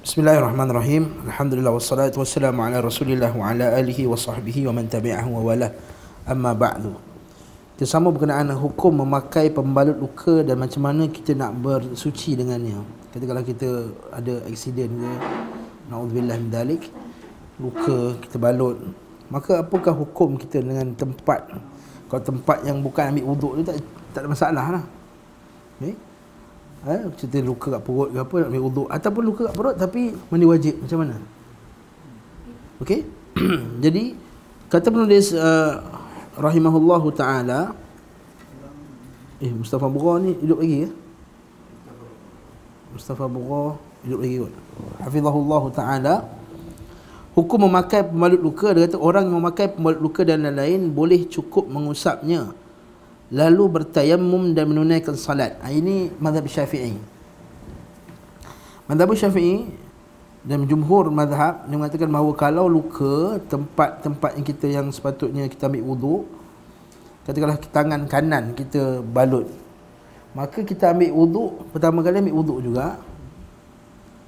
Bismillahirrahmanirrahim. Alhamdulillah wassalatu wassalamu ala Rasulillah wa ala alihi wa sahbihi wa man tabi'ahu wa wala. Amma ba'du. Kita sama berkenaan hukum memakai pembalut luka dan macam mana kita nak bersuci dengannya. Kalau kita ada aksiden ke, naudzubillah min dalik, luka kita balut, maka apakah hukum kita dengan tempat? Kalau tempat yang bukan ambil wuduk tu tak ada masalah lah. Okay? Cerita luka kat perut ke apa, nak ambil wuduk, ataupun luka kat perut tapi mandi wajib, macam mana? Okey. Jadi kata penulis rahimahullahu taala, Mustafa Bugha ni hidup lagi ya? Mustafa Bugha hidup lagi kot. Hafizahullahu taala. Hukum memakai pembalut luka, dia kata orang yang memakai pembalut luka dan lain-lain boleh cukup mengusapnya lalu bertayammum dan menunaikan salat. Ini mazhab Syafi'i. Mazhab Syafi'i dan jumhur mazhab dia mengatakan bahawa kalau luka tempat-tempat yang kita yang sepatutnya kita ambil wuduk, katakanlah tangan kanan kita balut, maka kita ambil wuduk, pertama kali ambil wuduk juga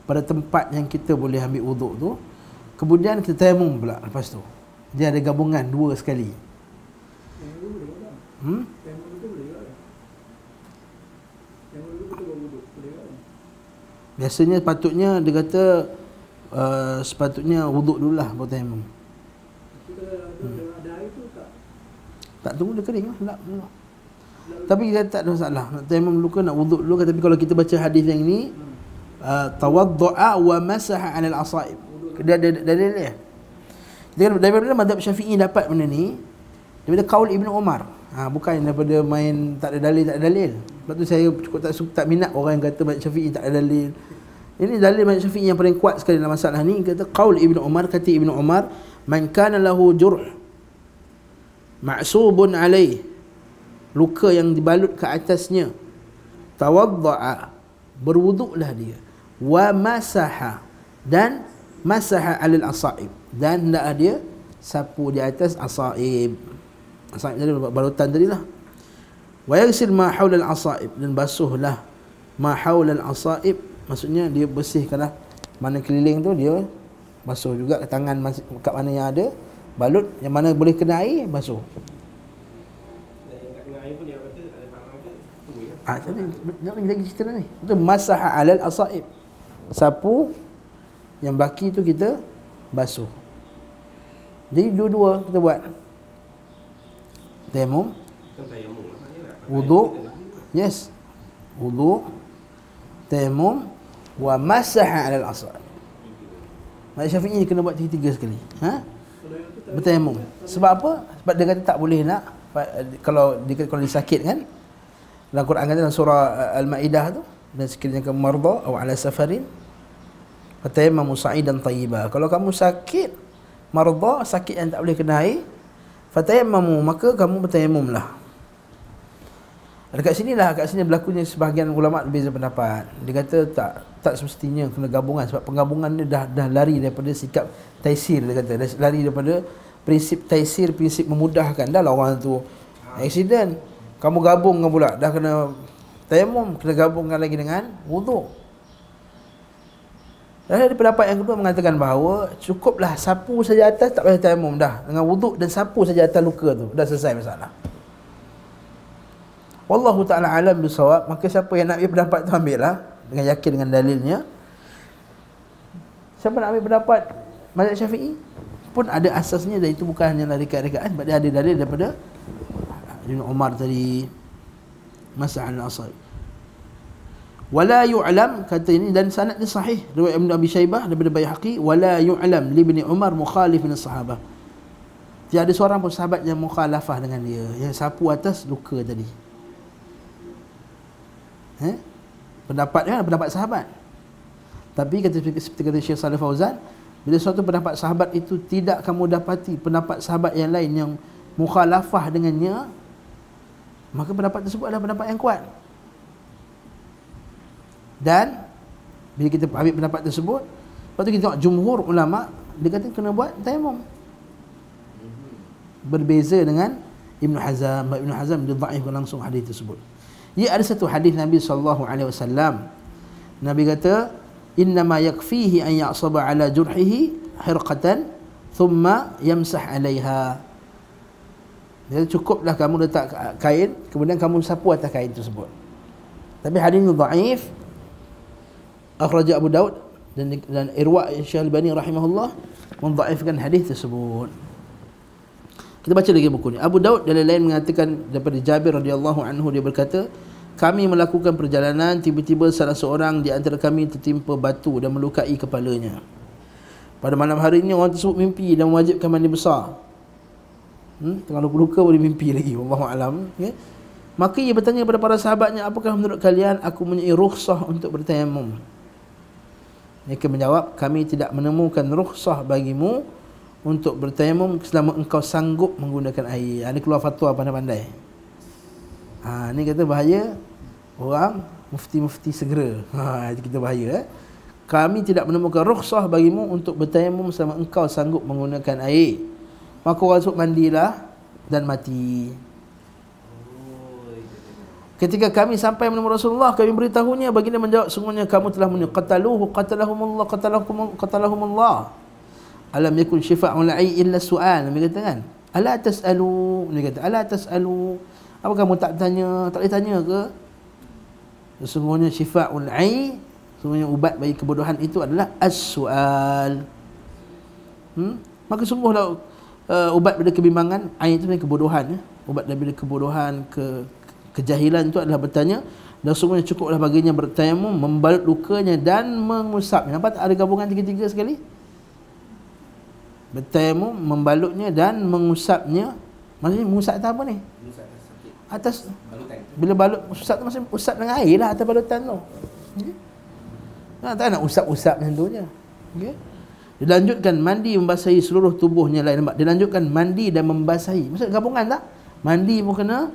pada tempat yang kita boleh ambil wuduk tu, kemudian kita tayammum pula lepas tu. Dia ada gabungan dua sekali. Biasanya patutnya dia kata sepatutnya wuduk dululah baru tayammum. Tak tunggu dia kering lah. Tapi kita tak ada masalah. Nak tayammum dulu ke nak wuduk dulu ke. Tapi kalau kita baca hadis yang ni, tawaddu'a wa masaha 'alal asaib. Dia ada dalil dia. Daripada mazhab Syafi'i dapat benda ni daripada qaul Ibnu Umar. Bukan daripada main tak ada dalil. Sebab tu saya cukup tak minat orang yang kata mazhab Syafi'i tak ada dalil. Ini dalil mazhab Syafi'i yang paling kuat sekali dalam masalah ni. Kata qaul Ibnu Umar, kata Ibnu Umar, man kana lahu jurh ma'subun alaih, luka yang dibalut ke atasnya, tawadda'a, berwuduklah dia, wa masaha, dan masaha alal asaib, dan hendaklah dia sapu di atas asaib. Asaib tadi balutan tadi lah. Wa yaghsil ma haula al-asaib, dan basuhlah ma haula al-asaib, maksudnya dia bersihkanlah mana keliling tu, dia basuh juga tangan kat mana yang ada balut, yang mana boleh kena air basuh. Yang tak kena air pun dia kata ada barang tu. Tadi lagi cerita ni. Itu masaha alal asaib. Sapu yang baki tu kita basuh. Jadi dua-dua kita buat. Tayammum, wuduk, yes, wuduk, tayammum, wa masaha alal asaib. Mazhab Syafi'i ni kena buat tiga sekali. Bertayammum. Sebab apa? Sebab dia kata tak boleh nak, kalau dia sakit kan, dalam Quran kata dalam surah Al-Maidah tu, dan sekiranya kamu marda atau ala safarin fatayammamu sa'idan tayyiba. Kalau kamu sakit marda, sakit yang tak boleh kena air, fatayammamu, maka kamu bertayammumlah. Dekat sini berlakunya sebahagian ulama berbeza pendapat. Dia kata tak semestinya kena gabungan, sebab penggabungan dia dah lari daripada sikap taisir. Dia kata dah lari daripada prinsip taisir, prinsip memudahkan. Dah lah orang tu aksiden, kamu gabungkan pula, dah kena tayammum, kena gabungkan lagi dengan wuduk. Dan ada pendapat yang kedua mengatakan bahawa cukuplah sapu saja atas, tak payah tayammum dah. Dengan wuduk dan sapu saja atas luka tu, dah selesai masalah. Wallahu ta'ala alam bisawab. Maka siapa yang nak ambil pendapat tu, ambil lah dengan yakin dengan dalilnya. Siapa nak ambil pendapat mazhab Syafi'i pun ada asasnya, dan itu bukan hanya rekat-rekaan, sebab dia ada dalil daripada Ibn Umar tadi, masah al-asaib. Wala yu'lam, kata ini, dan sanad dia sahih, riwayat Ibn Abi Shaybah daripada Baihaqi, wala yu'lam li Ibn Umar mukhalif min as-sahabah. Tiada seorang pun sahabat yang mukhalafah dengan dia, yang sapu atas luka tadi. Pendapat dia pendapat sahabat. Tapi seperti kata Syekh Saleh Fauzan, bila suatu pendapat sahabat itu tidak kamu dapati pendapat sahabat yang lain yang mukhalafah dengannya, maka pendapat tersebut adalah pendapat yang kuat. Dan bila kita ambil pendapat tersebut, lepas tu kita tengok jumhur ulama, dia kata kena buat tayammum. Berbeza dengan Ibn Hazm. Ibn Hazm dia dhaifkan langsung hadis tersebut. Ia ada satu hadis Nabi SAW. Nabi kata, innama yakfihi an ya'saba ala jurhihi hirqatan thumma yamsah 'alayha. Jadi cukuplah kamu letak kain, kemudian kamu sapu atas kain tersebut. Tapi hadis ini dhaif. Akhraj Abu Daud dan Irwa Syekh Al-Albani rahimahullah mendhaifkan hadis tersebut. Kita baca lagi buku ni. Abu Daud dan lain-lain mengatakan daripada Jabir radhiyallahu anhu, dia berkata, kami melakukan perjalanan, tiba-tiba salah seorang di antara kami tertimpa batu dan melukai kepalanya. Pada malam harinya orang tersebut mimpi dan mewajibkan mandi besar. Tengah luka-luka boleh mimpi lagi, wallahu alam, ya. Maka ia bertanya kepada para sahabatnya, apakah menurut kalian aku mempunyai rukhsah untuk bertayamum? Mereka menjawab, kami tidak menemukan rukhsah bagimu untuk bertayamum selama engkau sanggup menggunakan air. Ini keluar fatwa pandai-pandai. Ni kata bahaya orang mufti-mufti segera. Itu kita bahaya. Kami tidak menemukan rukhsah bagimu untuk bertayamum selama engkau sanggup menggunakan air. Maka orang tersebut mandilah dan mati. Ketika kami sampai menemui Rasulullah, kami beritahunya, baginda menjawab, sungguhnya kamu telah qatalahumullah. Alam yakun syifa'ul 'ai illa su'al. Nabi kata kan, ala tas'alu. Nabi kata, ala tas'alu. Apa kamu tak tanya, tak boleh tanya ke? Sesungguhnya syifa'ul 'ai, sesungguhnya ubat bagi kebodohan itu adalah as-su'al. Maka sungguhlah ubat daripada kebimbangan, ain itu sebenarnya kebodohan, ya. Ubat daripada kebodohan, kejahilan itu adalah bertanya, dan semuanya cukuplah baginya bertayamum, membalut lukanya dan mengusapnya. Nampak tak ada gabungan tiga-tiga sekali? Bertayamum, membalutnya dan mengusapnya. Maksudnya mengusap atas apa ni? Atas balutan. Bila balut usap tu maksudnya usap dengan air lah atas balutan tu. Okay. Tak nak usap-usap macam tu je. Okay. Dilanjutkan mandi membasahi seluruh tubuhnya lain. Nampak? Dilanjutkan mandi dan membasahi. Maksud gabungan tak? Mandi pun kena,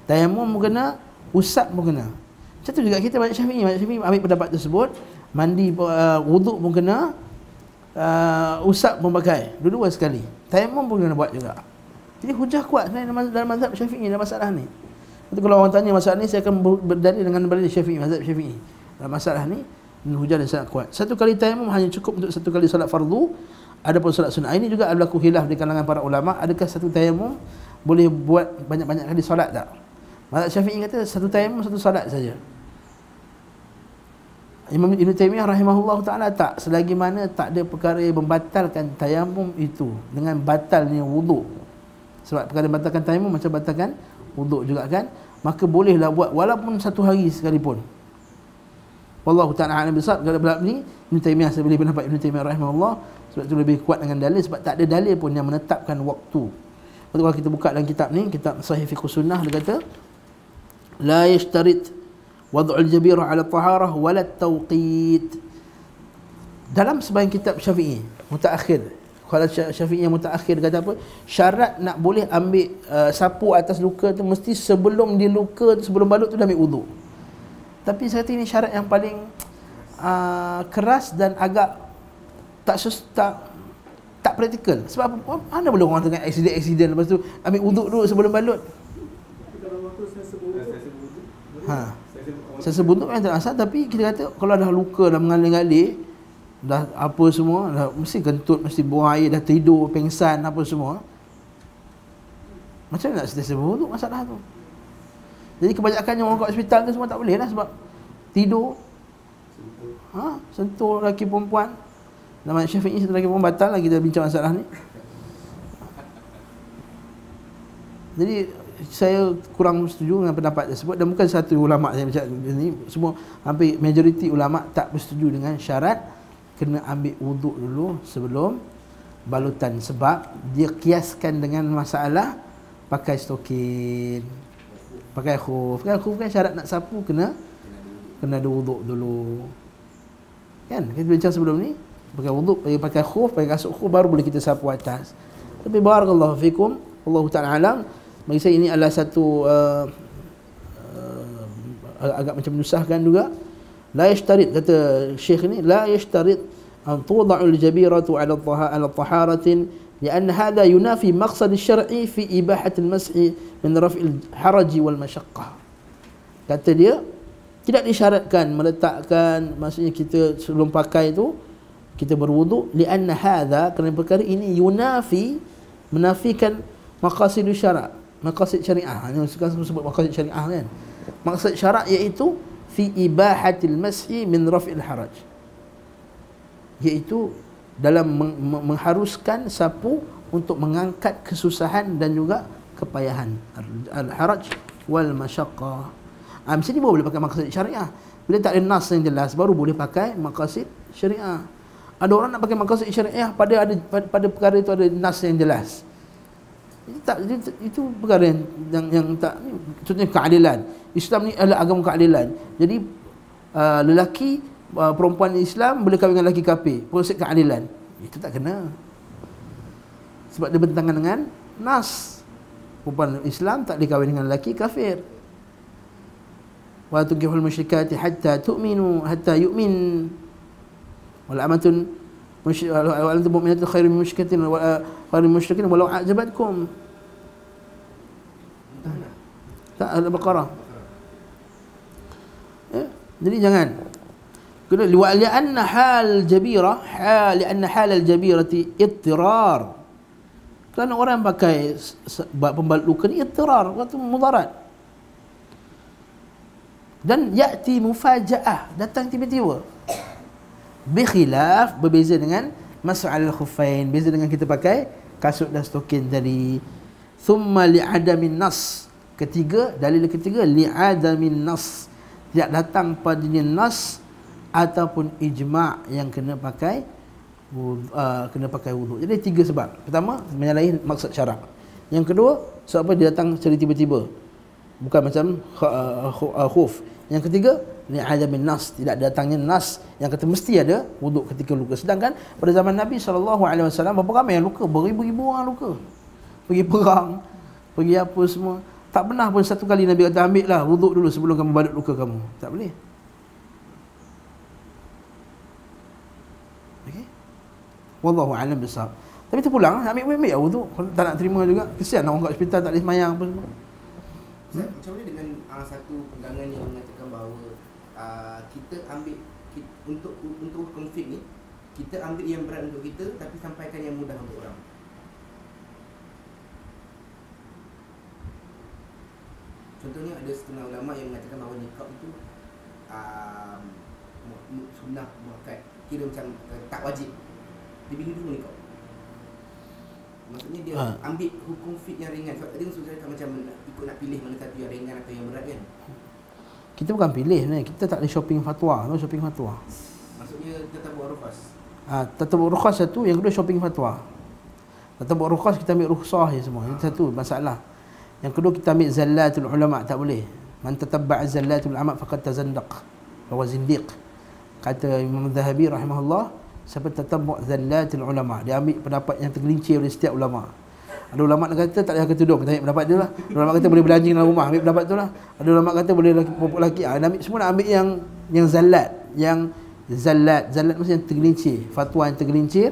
tayamum pun kena, usap pun kena. Macam tu juga kita mazhab Syafi'i ambil pendapat tersebut. Mandi, wuduk pun kena, usap pun pakai. Dua-dua sekali. Tayamum pun kena buat juga. Jadi hujah kuat sebenarnya dalam mazhab Syafi'i dalam masalah ni. Nanti kalau orang tanya masalah ni, saya akan berdalil dengan berdalil Syafi'i, mazhab Syafi'i. Dalam masalah ni, hujah dan sangat kuat. Satu kali tayamum hanya cukup untuk satu kali solat fardu. Adapun solat sunnah, ini juga ada berlaku khilaf di kalangan para ulama. Adakah satu tayamum boleh buat banyak-banyak kali solat tak? Mazhab Syafi'i kata satu tayamum satu solat saja. Imam Ibn Taymiyah rahimahullah ta'ala tak, selagi mana tak ada perkara yang membatalkan tayamum itu dengan batalnya wuduk. Sebab perkara membatalkan tayamum macam batalkan wuduk juga kan, maka bolehlah buat walaupun satu hari sekalipun. Wallahu ta'ala a'lam bissawab. Dalam ni Ibn Taymiyah, saya boleh pendapat Ibn Taymiyah rahimahullah, sebab itu lebih kuat dengan dalil, sebab tak ada dalil pun yang menetapkan waktu. Lepas kalau kita buka dalam kitab ni, kitab Sahih Fiqh Sunnah, dia kata la yashtarit wad'ul jabirah 'ala taharah wala tawqit. Dalam sebahagian kitab Syafi'i mutaakhir, kalau Syafi'i yang mutaakhir kata apa? Syarat nak boleh ambil sapu atas luka tu mesti sebelum dia luka tu, sebelum balut tu dah ambil wuduk. Tapi saya kata ini syarat yang paling keras dan agak tak praktikal. Sebab apa? Mana boleh orang tengah aksiden lepas tu ambil wuduk dulu sebelum balut? Saya sebut wuduk yang tak asal, tapi kita kata kalau dah luka, dah mengalir-ngalir, dah apa semua, dah mesti kentut, mesti buang air, dah tidur, pengsan apa semua. Macam mana nak sentiasa berwuduk masalah tu? Jadi kebanyakan orang kat hospital tu semua tak boleh lah, sebab tidur, sentuh lelaki perempuan. Nama Syafi'i satu lelaki perempuan batal lah, kita bincang masalah ni. Jadi saya kurang setuju dengan pendapat tersebut, dan bukan satu ulama yang macam ni, semua hampir majoriti ulama tak bersetuju dengan syarat kena ambil wuduk dulu sebelum balutan, sebab dia kiaskan dengan masalah pakai stokin, pakai khuf. Kan khuf kan syarat nak sapu kena ada wuduk dulu. Kan kita bincang sebelum ni, pakai wuduk, pakai khuf, pakai kasut khuf baru boleh kita sapu atas. Tapi barakallahu fikum, wallahu ta'ala alam. Bagi saya ini adalah satu agak macam menyusahkan juga. La yashtarit, kata Syekh ni, la yashtarit an tuda'ul jabiratu 'ala taharatin lian hadha yunafi maqsad asy-syar'i fi ibahat al-mas'i min raf'il haraji wal masyaqqah. Kata dia, Tidak disyaratkan meletakkan, maksudnya kita sebelum pakai tu kita berwuduk, lianna hadza, kerana perkara ini yunafi, menafikan maqasid syara', maqasid syariah. Ini sekarang sebut maqasid syariah kan. Maksud syarak iaitu fi ibahatil mashi min raf'il haraj, iaitu dalam mengharuskan sapu untuk mengangkat kesusahan dan juga kepayahan, al-haraj wal masyaqqah. Mesti baru boleh pakai maqasid syariah. Bila tak ada nas yang jelas baru boleh pakai maqasid syariah. Ada orang nak pakai maqasid syariah pada perkara itu ada nas yang jelas. Itu perkara yang tak, contohnya keadilan. Islam ni adalah agama keadilan. Jadi lelaki perempuan Islam boleh kahwin dengan lelaki kafir, proses keadilan. Itu tak kena. Sebab dia bertentangan dengan nas. Perempuan Islam tak boleh kahwin dengan lelaki kafir. Wa tunkihul musyrikati hatta tu'minu hatta yu'min. Wal amatun mu'minatun khairun min musyrikatin wa khairun min musyrikin walau a'jabatkum. Tak, Al-Baqarah. Ya, jadi jangan. Kedua, li'anna hal jabira, li'anna hal al-jabirati ittirar. Kerana orang pakai pembalut luka ni ittirar, waktu mudarat. Dan ya'ti mufaja'ah, datang tiba-tiba. Bikhilaf, berbeza dengan mas'al al-khuffain, beza dengan kita pakai kasut dan stokin tadi. Thumma li'adamin nas. Ketiga, dalil ketiga, li'adamin nas, tidak datang padanya nas ataupun ijma' yang kena pakai wudu. Jadi tiga sebab. Pertama, menyalahi maksud syarak. Yang kedua, sebab apa dia datang secara tiba-tiba, bukan macam khuf. Yang ketiga, li'adamin nas, tidak datangnya nas yang kata mesti ada wuduk ketika luka. Sedangkan pada zaman Nabi SAW, berapa ramai yang luka? Beribu-ribu orang luka. Pergi perang, pergi apa semua. Tak pernah pun satu kali Nabi kata ambillah wuduk dulu sebelum kamu balut luka kamu. Tak boleh. Okey. Wallahu a'lam bissawab. Tapi terpulang ambil wuduk. Kalau tak nak terima juga, kesian orang kat hospital tak boleh sembahyang apa semua. Macam mana dengan satu pegangan yang mengatakan bahawa kita ambil untuk konflik ni, kita ambil yang berat untuk kita tapi sampaikan yang mudah untuk orang. Contohnya ada setengah ulama yang mengatakan bahawa niqab itu sunnah muakkad, kira macam tak wajib. Dia pilih dulu niqab. Maksudnya dia ambil hukum fit yang ringan. Sebab tadi maksud saya macam ikut nak pilih mana satu yang ringan atau yang berat kan. Kita bukan pilih ni, kita tak ada shopping fatwa, no shopping fatwa. Maksudnya tatabbu' rukhas. Tatabbu' rukhas satu, yang kedua shopping fatwa. Tatabbu' rukhas kita ambil rukhsah je semua. Itu satu masalah. Yang kedua kita ambil zallatul ulama, tak boleh. Man tatabba'a zallatul ulama faqad tazandaq. Wa zindiq. Kata Imam Zahabi rahimahullah, siapa tatabbu' zallatul ulama, dia ambil pendapat yang tergelincir oleh setiap ulama. Ada ulama yang kata tak payah pakai tudung, kita ambil pendapat dia lah. Ada ulama kata boleh belanjing dalam rumah, ambil pendapat tu lah. Ada ulama kata boleh lelaki, semua nak ambil yang zallat, yang zallat maksudnya yang tergelincir, fatwa yang tergelincir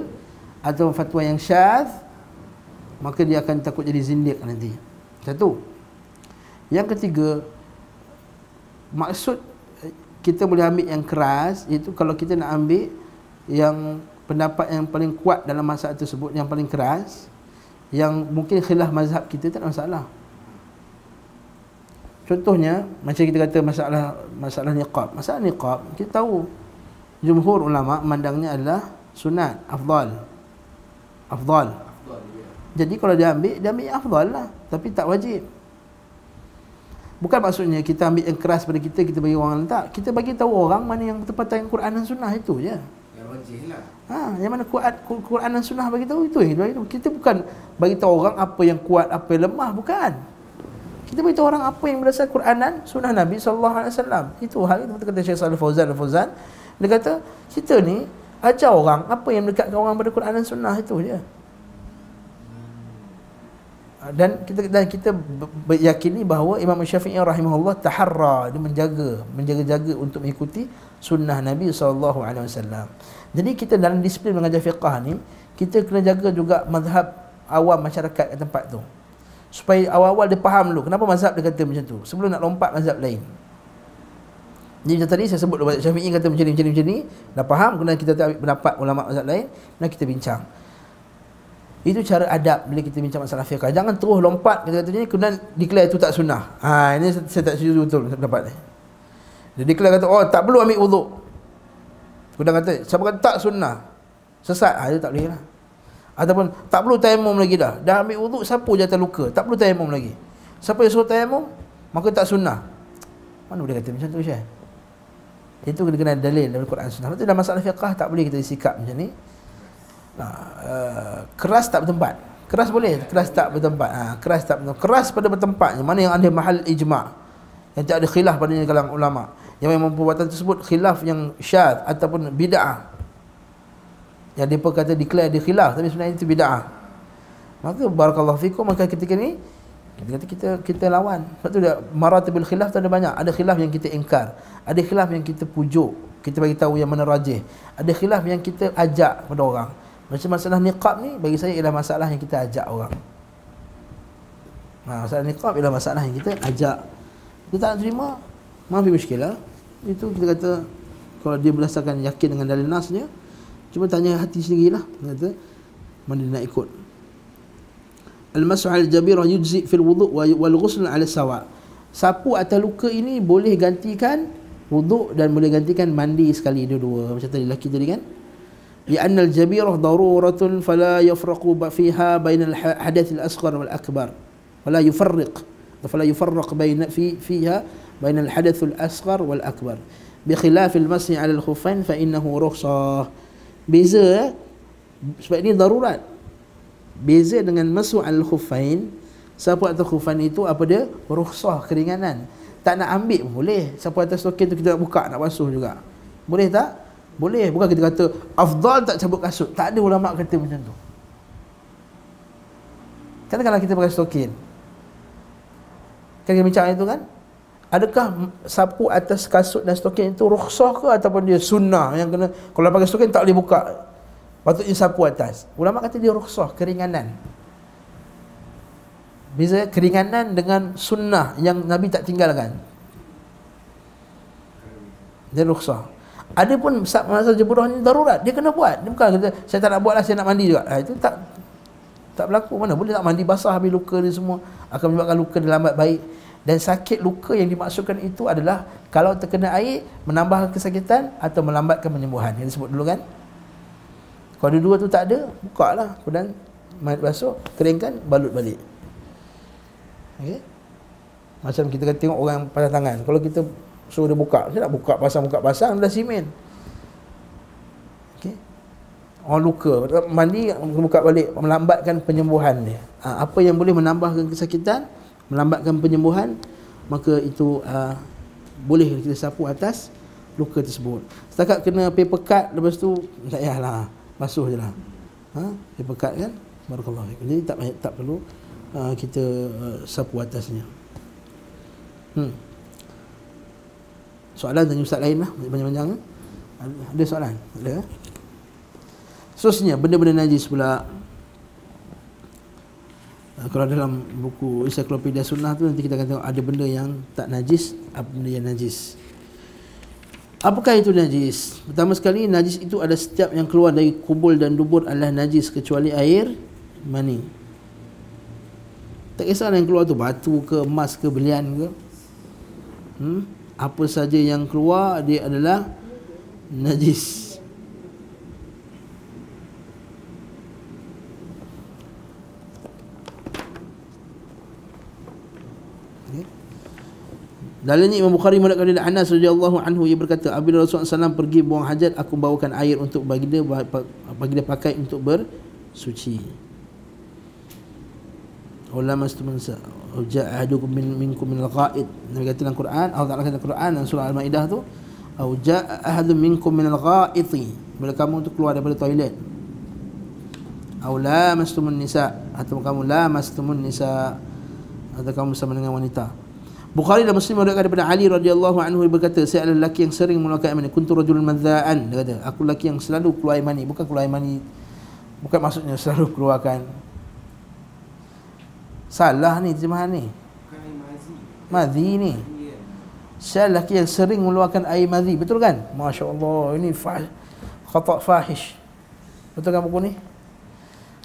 atau fatwa yang syadz, maka dia akan takut jadi zindiq nanti. Satu. Yang ketiga, maksud kita boleh ambil yang keras, iaitu kalau kita nak ambil yang pendapat yang paling kuat dalam masalah tersebut, yang paling keras, yang mungkin khilaf mazhab kita, tak ada masalah. Contohnya macam kita kata masalah niqab. Masalah niqab kita tahu jumhur ulama memandangnya adalah sunat, afdal. Jadi kalau dia ambil yang afdal lah, tapi tak wajib. Bukan maksudnya kita ambil yang keras pada kita bagi orang lain, tak. Kita bagi tahu orang mana yang bertepatan dengan Quran dan Sunnah, itu je. Yang wajib lah. Yang mana Quran dan Sunnah bagi tahu, itu yang bagi tahu. Kita bukan bagi tahu orang apa yang kuat, apa yang lemah, bukan. Kita bagi tahu orang apa yang berdasar Quran dan Sunnah Nabi SAW. Itu hal itu kata Syekh Shalih Fauzan. Dia kata kita ni ajar orang apa yang mendekatkan orang pada Quran dan Sunnah, itu je. Dan kita meyakini bahawa Imam Syafi'i rahimahullah taharra, dia menjaga-jaga untuk mengikuti sunnah Nabi SAW. Jadi kita dalam disiplin mengajar fiqah ni, kita kena jaga juga mazhab awam masyarakat kat tempat tu, supaya awal-awal dia faham dulu kenapa mazhab dia kata macam tu, sebelum nak lompat mazhab lain. Jadi macam tadi saya sebut Syafi'i kata macam ni, dah faham, kemudian kita ambil pendapat ulama mazhab lain, dan kita bincang. Itu cara adab bila kita bincang masalah fiqh. Jangan terus lompat kata ni, kemudian declare itu tak sunnah. Ini saya tak setuju betul pendapat ni. Dia declare kata, oh tak perlu ambil wuduk. Kemudian kata, siapa kata tak sunnah, sesat. Itu tak boleh lah. Ataupun tak perlu tayamum lagi dah. Dah ambil wuduk, siapa jatuh luka, tak perlu tayamum lagi. Siapa yang suruh tayamum, maka tak sunnah. Mana boleh kata macam tu, Syekh? Itu kena dalil dalam Quran Sunnah. Itu dalam masalah fiqh tak boleh kita sikap macam ni. Keras tak bertempat. Keras boleh, keras tak bertempat. Keras tak bertempat. Keras pada bertempatnya. Mana yang ada mahal ijma', yang tak ada khilaf padanya kalangan ulama, yang memang perbuatan tersebut khilaf yang syadz ataupun bid'ah, yang dia kata declare dia khilaf tapi sebenarnya itu bid'ah, maka barakallahu fikum, maka ketika ni kita lawan. Sebab tu dia maratibul khilaf tu ada banyak. Ada khilaf yang kita ingkar, ada khilaf yang kita pujuk, kita bagi tahu yang mana rajih, ada khilaf yang kita ajak pada orang. Macam masalah niqab ni bagi saya ialah masalah yang kita ajak orang. Masalah niqab ialah masalah yang kita ajak. Dia tak nak terima, maafi muskilah. Itu kita kata kalau dia berdasarkan yakin dengan dalil nasnya, cuma tanya hati sendirilah, kata mana dia nak ikut. Al-mas'u al-jabirah yujzi fil wudu' wal ghusl 'ala sawa'. Sapu atas luka ini boleh gantikan wuduk dan boleh gantikan mandi sekali dua-dua. Macam tadi lelaki tadi kan. Li'anna al-jabirah daruratun fala yafraqu fiha bain al-hadath al-asghar wal akbar. Wala yufarriq bain fiha bain al-hadath al-asghar wal akbar. Bi khilaf al-mas'i 'ala al-khuffain fa innahu rukhsah. Beza sebab ini darurat. Beza dengan mas'u al-khuffain, sapu atas khuffain itu apa dia? Rukhsah, keringanan. Tak nak ambil pun boleh. Sapu atas stokin tu kita nak buka, nak basuh juga. Boleh tak? Boleh. Bukan kita kata afdal tak cabut kasut. Tak ada ulama kata macam tu. Katakanlah kita pakai stokin. Kan kita bincang itu kan? Adakah sapu atas kasut dan stokin itu rukhsah ke ataupun dia sunnah yang kena, kalau pakai stokin tak boleh buka, patutnya sapu atas? Ulama kata dia rukhsah, keringanan. Beza keringanan dengan sunnah yang Nabi tak tinggalkan. Dia rukhsah. Ada pun masa jemurah ni darurat, dia kena buat. Dia bukan kata saya tak nak buat lah, saya nak mandi juga. Itu tak berlaku. Mana boleh tak mandi basah habis luka dia semua, akan menyebabkan luka dia lambat baik. Dan sakit luka yang dimaksudkan itu adalah kalau terkena air menambahkan kesakitan atau melambatkan penyembuhan. Yang disebut dulu kan. Kalau dua-dua tu tak ada, buka lah, kemudian basuh, keringkan, balut balik. Okay? Macam kita kata tengok orang pasang tangan, kalau kita suruh dia buka, dia nak buka pasang dah simen. Okay? Orang luka, mandi, buka balik, melambatkan penyembuhan dia. Apa yang boleh menambahkan kesakitan, melambatkan penyembuhan, maka itu boleh kita sapu atas luka tersebut. Setakat kena paper cut, lepas tu tak payahlah, basuh je lah. Paper cut kan, barakallahu fikum. Jadi tak perlu kita sapu atasnya. Soalan tanya ustaz lain lah, panjang-panjang. Ada soalan? Ada? Seterusnya, benda-benda najis pula. Kalau dalam buku Ensiklopedia Sunnah tu nanti kita akan tengok ada benda yang tak najis, apa benda yang najis. Apakah itu najis? Pertama sekali, najis itu ada setiap yang keluar dari kubul dan dubur adalah najis kecuali air mani. Tak kisah yang keluar tu batu ke, emas ke, belian ke. Apa saja yang keluar dia adalah najis. Dalilnya Imam Bukhari meriwayatkan dari Anas radhiyallahu anhu, ia berkata, apabila Rasulullah SAW pergi buang hajat, aku bawakan air untuk bagi dia pakai untuk bersuci. Ulama setumansa ja'ahadukum minkum min al-qa'id. Nabi kata dalam Quran, Allah Taala kata dalam Quran dalam surah Al-Maidah tu, au ja'ahadum minkum min al-qa'iti, bila kamu tu keluar daripada toilet. Au lamastumun nisa, atau kamu lamastumun nisa, atau kamu bersama dengan wanita. Bukhari dan Muslim meriwayatkan daripada Ali radhiyallahu anhu, dia berkata, saya adalah lelaki yang sering mengeluarkan air mani. Kuntu rajulun madza'an. Dia kata, aku lelaki yang selalu keluar air mani. Bukan keluar air mani, bukan maksudnya selalu keluarkan. Salah ni terjemahan ni. Madhi ni. Saya lelaki yang sering mengeluarkan air madhi. Betul kan? Masya Allah, ini khata' fahish. Betul kan buku ni?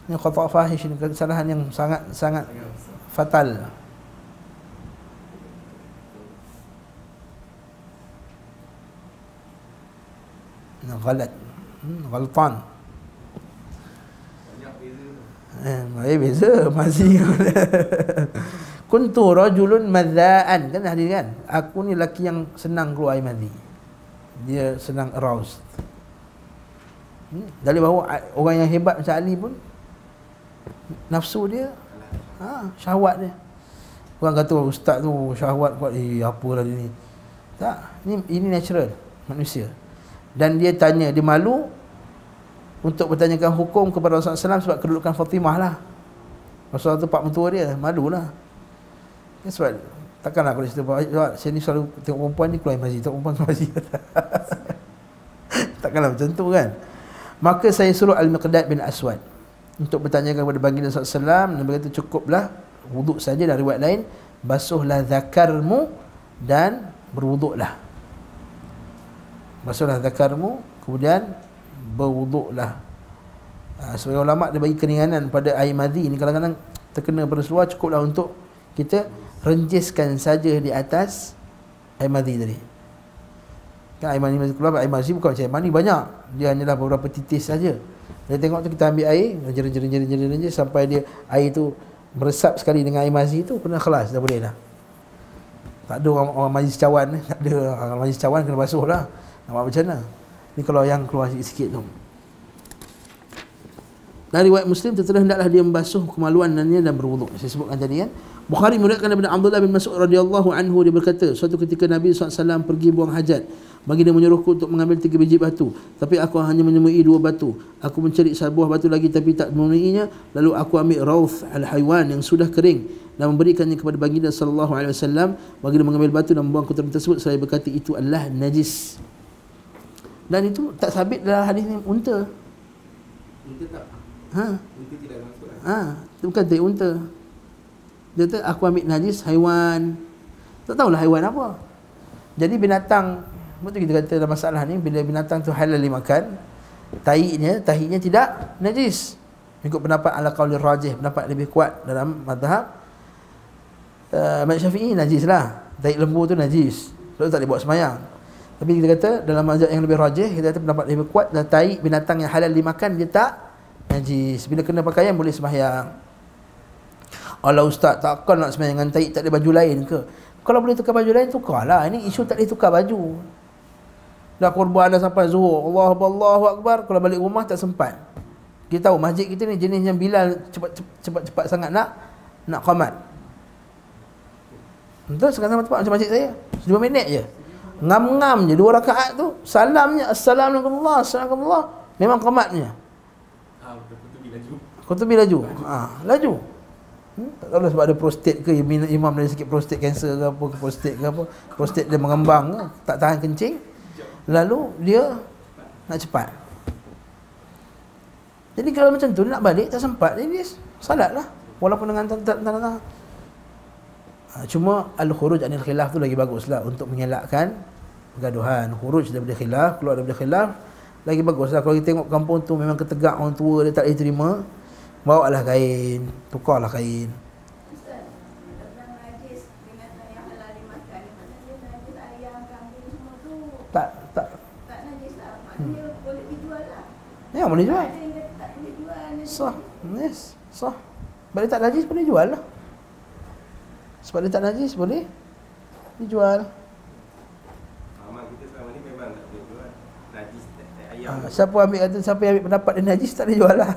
Ini khata' fahish, ini kesalahan yang sangat fatal. Ini galat. Galtan. Beza masih. Kuntu rajulun madzaan, kan hadis kan? Aku ni lelaki yang senang keluar air madi. Dia senang aroused. Dari bahawa orang yang hebat macam Ali pun nafsu dia, syahwat dia. Orang kata ustaz tu syahwat kuat, apalah dia ni. Tak, ini natural manusia. Dan dia tanya, dia malu untuk bertanyakan hukum kepada Rasulullah SAW sebab kedudukan Fatimah lah. Rasulullah tu pak mentua dia, malulah. Ya, sebab takkanlah kalau cerita sebab saya ni selalu tengok perempuan ni keluar masjid, tengok perempuan keluar masjid. Takkanlah macam tu kan. Maka saya suruh Al-Miqdad bin Aswad untuk bertanyakan kepada baginda SAW, dan berkata cukuplah wuduk saja. Dari riwayat lain, basuhlah zakarmu dan berwuduklah. Basuhlah zakarmu, kemudian berwuduklah. Sebagai ulama' dia bagi keringanan pada air madhi ni. Kadang-kadang terkena pada seluar, cukuplah untuk kita renjiskan saja di atas air madhi tadi. Kan air mani keluar, air mani bukan macam air mani banyak. Dia hanyalah beberapa titis saja. Dia tengok tu, kita ambil air, renjis sampai dia air tu meresap sekali dengan air mani tu, kena kelas, dah boleh dah. Tak ada orang majlis cawan, tak ada orang majlis cawan kena basuh lah. Nak buat macam mana? Ni kalau yang keluar sikit-sikit tu. Dari riwayat Muslim, tertera hendaklah dia membasuh kemaluannya dan berwuduk. Saya sebutkan tadi kan. Bukhari meriwayatkan daripada Abdullah bin Mas'ud radhiyallahu anhu, dia berkata, suatu ketika Nabi SAW pergi buang hajat. Baginda menyuruhku untuk mengambil 3 biji batu, tapi aku hanya menemui 2 batu. Aku mencari sebuah batu lagi tapi tak menemuinya. Lalu aku ambil rauth al-haywan yang sudah kering dan memberikannya kepada baginda sallallahu alaihi wasallam. Baginda mengambil batu dan membuang kotoran tersebut seraya berkata, itu adalah najis. Dan itu tak sabit dalam hadis ni unta. Unta tak? Unta tidak masuk lah. Itu bukan tai unta. Dia kata aku ambil najis haiwan. Tak tahulah haiwan apa. Jadi binatang, betul kita kata dalam masalah ni, bila binatang tu halal dimakan, tahinya tidak najis. Ikut pendapat ala qauli rajih, pendapat lebih kuat dalam mazhab Mazhab Syafi'i, najis lah. Tahi lembu tu najis, lalu tak boleh buat semayang. Tapi kita kata dalam mazhab yang lebih rajih, kita kata pendapat lebih kuat, dan tahi binatang yang halal dimakan dia tak najis. Bila kena pakaian boleh sembahyang. Allah ustaz, takkan nak sembahyang dengan tahi, tak ada baju lain ke? Kalau boleh tukar baju lain, tukarlah. Ini isu tak boleh tukar baju. Dah korban dah sampai zuhur, Allahu Akbar, kalau balik rumah tak sempat. Kita tahu masjid kita ni jenis yang Bilal cepat sangat nak qamat. Betul, sekarang tempat macam masjid saya 5 minit je, ngam-ngam je 2 rakaat tu, salamnya assalamualaikum warahmatullahi, memang qamatnya. Qutubi laju. Laju. Tak tahu lah sebab ada prostate ke, imam ada sikit prostate cancer ke apa, prostate dia mengembang ke, tak tahan kencing, lalu dia nak cepat. Jadi kalau macam tu nak balik tak sempat, jadi salat lah walaupun dengan tanda. Cuma al-khuruj anil khilaf tu lagi baguslah untuk mengelakkan pergaduhan. Khuruj daripada khilaf, keluar daripada khilaf lagi baguslah. Kalau kita tengok kampung tu memang ketegak, orang tua dia tak boleh terima, bawalah kain, tukarlah kain. Ustaz, tentang najis binatang yang halal dimakan, mana dia najis ayam, kambing semua tu? Tak najis lah, maknanya boleh dijual lah. Ya, boleh jual. Ada yang kata tak boleh jual. Sah. Yes, sah. Sebab dia tak najis boleh jual lah. Sebab dia tak najis boleh dijual. Amal kita selama ni memang tak boleh jual. Najis ayam. Siapa yang ambil pendapat dia najis tak boleh jual lah.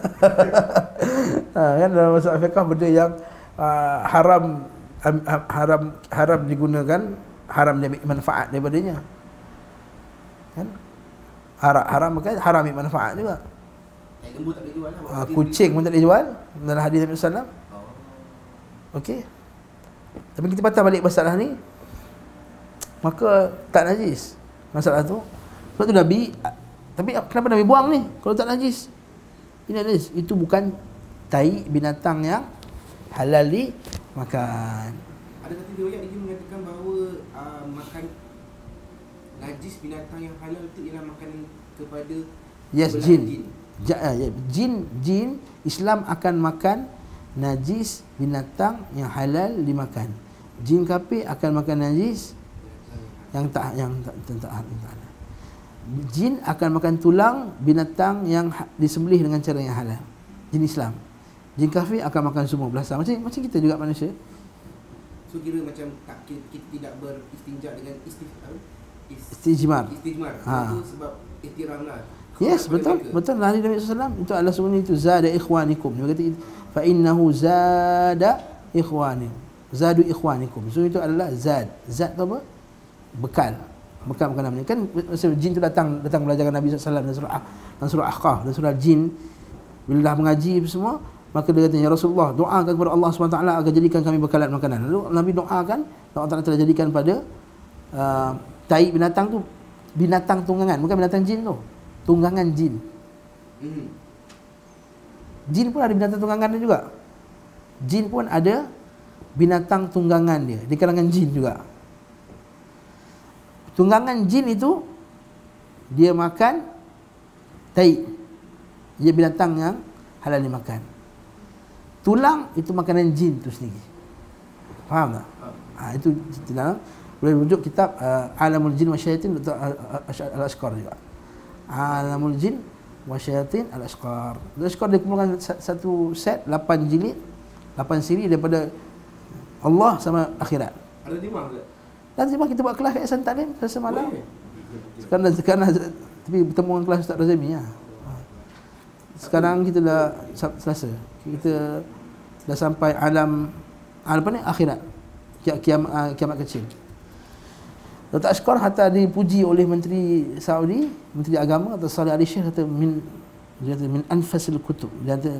Kan dalam masalah fiqh benda yang haram digunakan, haram dia ambil manfaat daripadanya. Kan? Haram kan, haram ambil manfaat juga. Lembu tak boleh jual lah. Kucing pun tak boleh jual dalam hadis Nabi sallallahu alaihi wasallam. Okey. Tapi kita patah balik masalah ni, maka tak najis masalah tu. Sebab tu Nabi, tapi kenapa Nabi buang ni kalau tak najis? Ini najis. Itu bukan tai binatang yang halal dimakan. Ada satu riwayat dia mengatakan bahawa makan najis binatang yang halal itu ialah makanan kepada Yes, sebelah jin. Jin Islam akan makan najis binatang yang halal dimakan. Jin kafir akan makan najis yang tak halal. Jin akan makan tulang binatang yang disembelih dengan cara yang halal. Jin Islam. Jin kafir akan makan semua belasang. Macam kita juga manusia. So kira macam kita tidak beristinja dengan Istijmar. Itu sebab ihtiram lah. Yes, betul. Betul. Nabi SAW itu adalah sebenarnya itu zada ikhwanikum. Dia kata fa innahu zada ikhwanikum. Zadu ikhwanikum. So itu adalah zad. Zad tu apa? Bekal makanan ni. Kan jin tu datang belajarkan Nabi SAW dalam surah Ahqaf, dan surah jin. Bila dah mengaji semua, maka dia kata, ya Rasulullah, doakan kepada Allah SWT agar jadikan kami bekalan makanan. Lalu Nabi doakan, Allah Ta'ala telah jadikan pada tai binatang tu, binatang tunggangan, bukan binatang jin tu, tunggangan jin. Jin pun ada binatang tunggangan dia juga. Jin pun ada binatang tunggangan dia di kalangan jin juga. Tunggangan jin itu dia makan tai, dia binatang yang halal dimakan. Tulang itu makanan jin tu sendiri. Faham tak? Itu dalam boleh rujuk kitab Alamul Jin wa Syaitin Dr. Al-Ashqar juga. Alamul Jin wa Syaitin Al-Ashqar. Al-Ashqar dia kumpulkan satu set 8 jilid, 8 siri daripada Allah sama akhirat. Ada timah ke? Nanti kita buat kelas kat Yayasan Taklim Selasa malam. Sekarang tapi bertemu dengan kelas Ustaz Razami lah. Sekarang kita dah Selasa. Kita dah sampai alam apa ni, akhirat. Kiamat kecil. Dr. Ashqar hatta dipuji oleh Menteri Saudi, Menteri Agama atau Salih Ali Syekh, kata min anfasil kutub. Dia kata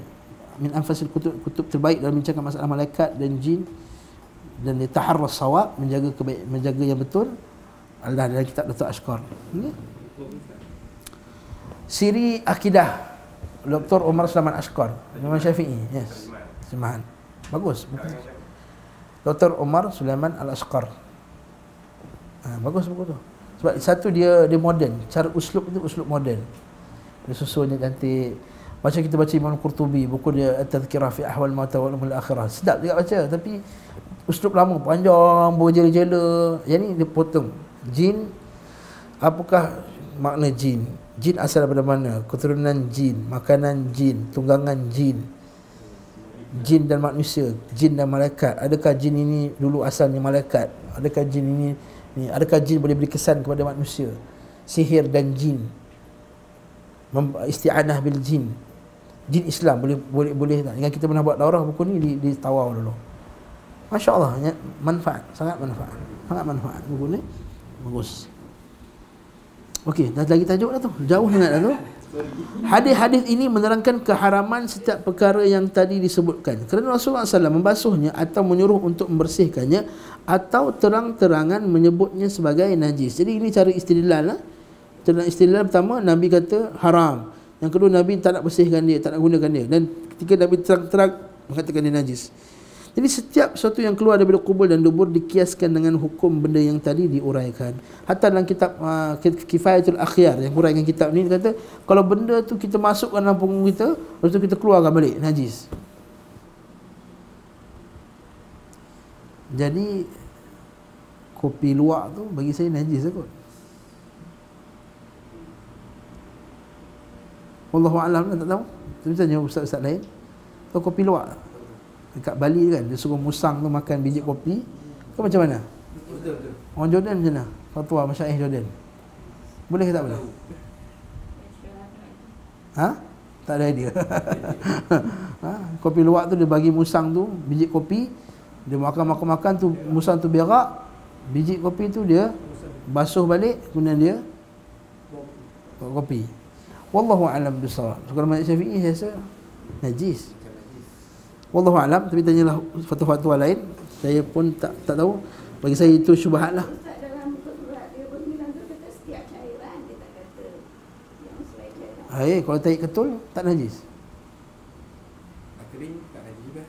min anfasil kutub terbaik dalam bincangkan masalah malaikat dan jin, dan dia taharras sawab, menjaga yang betul, adalah dalam kitab Dr. Ashqar. Siri Akidah Dr. Umar Sulaiman Ashqar, Imam Syafi'i. Yes, terjemahan bagus. Dr. Umar Sulaiman Al-Ashqar. Bagus buku tu. Sebab satu dia moden, cara uslub itu uslub moden. Dia susunnya cantik. Macam kita baca Imam Qurtubi, buku dia At-Tadhkirah fi Ahwal Mauta wal Umur Akhirah. Sedap juga baca, tapi uslub lama panjang, berjela-jela. Yang ni dia potong. Jin, apakah makna jin? Jin asal daripada mana? Keturunan jin, makanan jin, tunggangan jin. Jin dan manusia, jin dan malaikat. Adakah jin ini dulu asalnya malaikat? Adakah jin ini adakah jin boleh beri kesan kepada manusia? Sihir dan jin, isti'anah bil jin. Jin Islam boleh tak? Dengan kita pernah buat daurah buku ni di Tawau dulu. Masya-Allah, manfaat, sangat manfaat buku ni. Bagus. Okey, dah lagi tajuk dah tu. Jauh sangat dah tu. Hadis-hadis ini menerangkan keharaman setiap perkara yang tadi disebutkan, kerana Rasulullah SAW membasuhnya atau menyuruh untuk membersihkannya, atau terang-terangan menyebutnya sebagai najis. Jadi ini cara istidlal lah. Cara istidlal pertama, Nabi kata haram. Yang kedua, Nabi tak nak bersihkan dia, tak nak gunakan dia. Dan ketika Nabi terang-terang mengatakan dia najis. Jadi setiap sesuatu yang keluar daripada kubur dan dubur dikiaskan dengan hukum benda yang tadi diuraikan. Hatta dalam kitab Kifayatul Akhyar yang uraikan kitab ni, dia kata kalau benda tu kita masukkan dalam punggung kita, lepas tu kita keluarkan balik, najis. Jadi kopi luwak tu bagi saya najis kot. Wallahu a'lam, tak tahu. Tapi tanya ustaz-ustaz lain. Tahu kopi luwak? Dekat Bali kan, dia suruh musang tu makan biji kopi. Kau macam mana? Betul. Orang Jordan macam mana? Fatwa Masyaikh Jordan. Boleh ke tak boleh? Tak ada idea. Kopi luwak tu dia bagi musang tu biji kopi. Dia makan tu, musang tu berak. Biji kopi tu dia basuh balik, kemudian dia buat kopi. Wallahu a'lam bissawab. Kalau mazhab Syafi'i saya rasa najis. Wallahu a'lam, tapi tanyalah fatwa-fatwa lain. Saya pun tak tahu. Bagi saya itu syubhat lah. Ustaz dalam buku surat 39 tu kata setiap cairan, dia tak kata yang selain cairan. Kalau tarik ketul tak najis. Kering tak najis juga.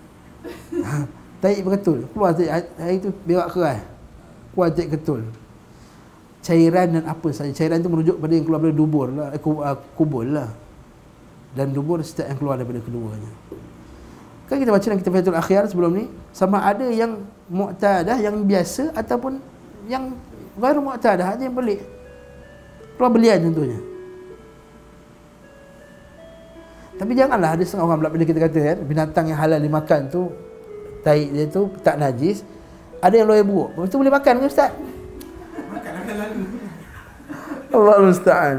Tarik berketul, keluar tarik, hari tu berak keras, keluar tarik ketul. cairan dan apa saja. Cairan itu merujuk pada yang keluar dari dubur lah, kubul lah. Dan dubur setiap yang keluar daripada keduanya. Kan kita baca dalam kitab Fathul Akhyar sebelum ni, sama ada yang mu'tadah, yang biasa, ataupun yang baru mu'tadah, ada yang pelik. Keluar belian contohnya. Tapi janganlah ada setengah orang pula bila kita kata kan, binatang yang halal dimakan tu, taik dia tu tak najis, ada yang lawyer buruk. Lepas tu boleh makan ke Ustaz? Makan lalu. Allah musta'an.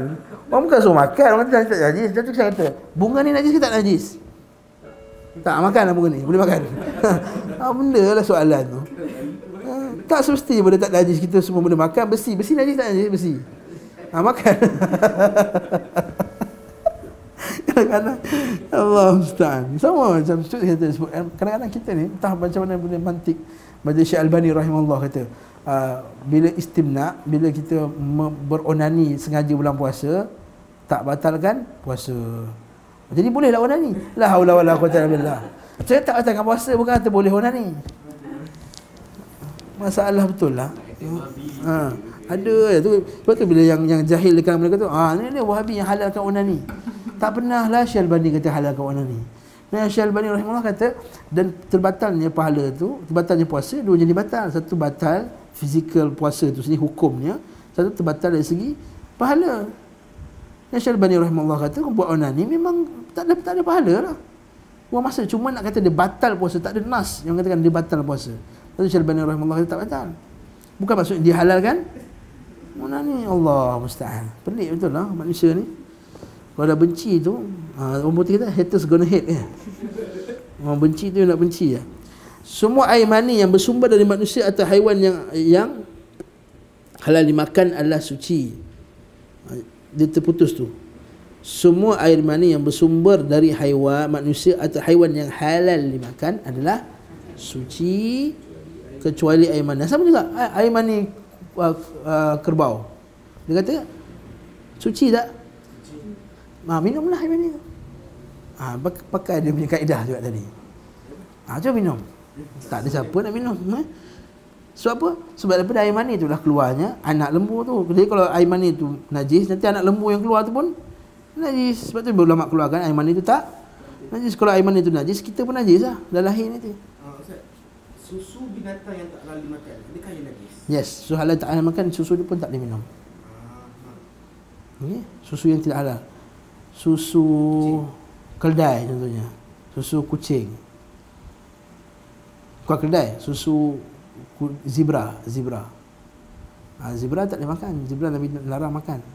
Orang bukan suruh makan, orang kata tak najis. Dia tu saya kata, bunga ni najis ke tak najis? Tak, makan lah bunga ni, boleh makan. Benda lah soalan tu. Tak semesti benda tak najis kita semua boleh makan. Besi najis tak najis? Besi. Makan. Kadang-kadang Allah musta'an. Sama macam kita sebut, kadang-kadang kita ni entah macam mana boleh mantik. Baca Syekh Albani rahimahullah kata, bila istimna, bila kita beronani sengaja bulan puasa, tak batalkan puasa. Jadi bolehlah onani. La haula wala quwwata illa billah. Saya tak batalkan puasa, bukan kata boleh onani. Masalah betul lah. Ada tu. Sebab tu bila yang jahil dekat mereka tu, ni Wahabi yang halalkan onani. Tak pernah lah Syekh Albani kata halalkan onani. Syekh Albani rahimahullah kata, dan terbatalnya pahala tu, terbatalnya puasa, dua jadi batal. Satu batal fizikal puasa tu sendiri hukumnya, satu terbatal dari segi pahala. Syekh Albani rahimahullah kata, buat onani memang tak ada pahala lah. Buang masa, cuma nak kata dia batal puasa, tak ada nas yang katakan dia batal puasa. Lepas tu Syekh Albani rahimahullah kata tak batal. Bukan maksudnya dia halalkan onani. Allah musta'an. Pelik betul lah manusia ni. Kalau dah benci tu, orang putih kata haters gonna hate ya. Orang benci tu nak benci ya. Semua air mani yang bersumber dari manusia atau haiwan yang halal dimakan adalah suci. Dia terputus tu. Semua air mani yang bersumber dari haiwan manusia atau haiwan yang halal dimakan adalah suci kecuali air mani. Sama juga air mani kerbau. Dia kata suci tak? Minumlah air mani tu. Pakai dia punya kaedah juga tadi. Cuba minum. Tak ada siapa nak minum. Sebab apa? Sebab daripada air mani tu dah keluarnya anak lembu tu. Jadi kalau air mani tu najis, nanti anak lembu yang keluar tu pun najis. Sebab tu ulama keluarkan air mani tu tak najis. Kalau air mani tu najis, kita pun najis lah. Dah lahir nanti. Ustaz, susu binatang yang tak halal dimakan, adakah yang najis? Yes, susu halal tak halal makan, susu dia pun tak boleh minum. Okay? Susu yang tidak halal. Susu keldai contohnya. Susu kucing. Bukan keldai, susu zebra. Zebra tak boleh makan. Zebra Nabi larang makan.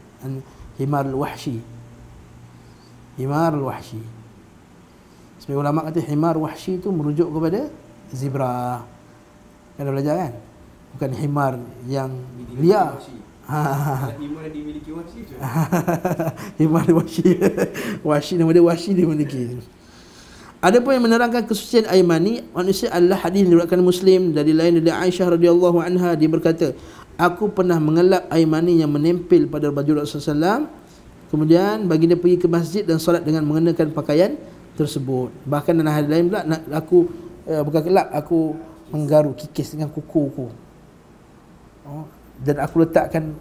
Himar al-wahshi. Sebagai ulama kata himar wahshi tu merujuk kepada zebra. Kan dah belajar kan? Bukan himar yang liar. Himar yang dimiliki wahshi tu. Himar wahshi. Wahshi nama dia wahshi dia memiliki. Ada pun yang menerangkan kesucian air mani manusia adalah hadis yang diriwayatkan Muslim dari dari Aisyah radhiyallahu anha. Dia berkata, aku pernah mengelap air mani yang menempel pada baju Rasulullah SAW. Kemudian baginda pergi ke masjid dan solat dengan mengenakan pakaian tersebut. Bahkan dalam hadis lain pula, aku bukan kelap, aku menggaru kikis dengan kuku-kuku. Dan aku letakkan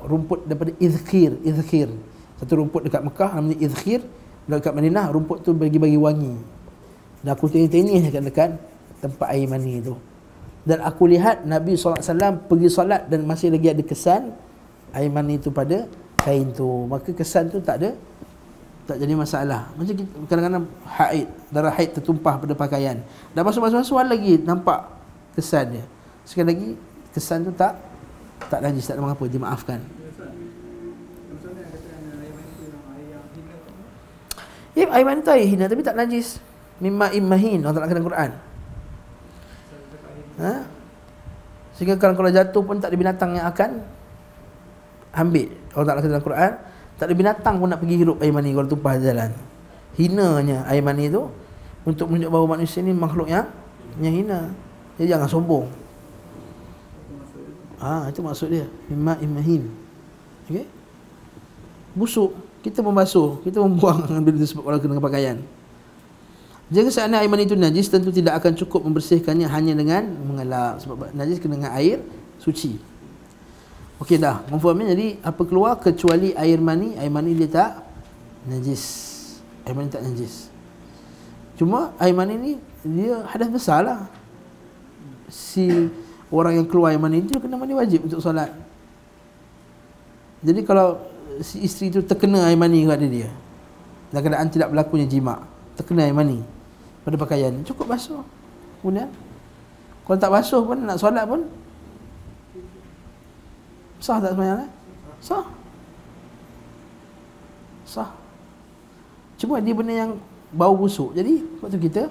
rumput daripada izkhir. Satu rumput dekat Mekah namanya izkhir. Dekat Madinah rumput tu bagi-bagi wangi. Dan aku tenis dekat tempat air mani tu. Dan aku lihat Nabi SAW pergi solat dan masih lagi ada kesan air mani tu pada kain tu. Maka kesan tu tak jadi masalah. Macam kadang-kadang darah haid tertumpah pada pakaian. Dah masuk lagi nampak kesan dia. Sekali lagi kesan tu tak najis, tak ada mengapa, dimaafkan. Ya, air mani tu air hina tapi tak najis. Mimma immahin Allah Taala kata Quran. Sehingga kalau jatuh pun tak ada binatang yang akan ambil. Allah Taala kata dalam Quran, tak ada binatang pun nak pergi hirup air mani kalau tumpah jalan. Hinanya air mani tu untuk menunjuk bahawa manusia ni makhluk yang hina. Jadi jangan sombong. Itu maksud dia. Mimma immahin. Okey? Busuk, kita membasuh, kita membuang bila disebut orang kena pakaian. Jika seandainya air mani itu najis, tentu tidak akan cukup membersihkannya hanya dengan mengelap. Sebab najis kena dengan air suci. Okey dah, confirm ya. Jadi apa keluar kecuali air mani dia tak najis. Air mani tak najis. Cuma air mani ni dia hadas besar lah. Si orang yang keluar air mani itu kena mandi wajib untuk solat. Jadi kalau si isteri tu terkena air mani pada dia, dalam keadaan tidak berlakunya jima', terkena air mani pada pakaian, cukup basuh. Kemudian kalau tak basuh pun nak solat pun sah tak sembahyang? Sah. Sah. Cuma dia benda yang bau busuk. Jadi waktu kita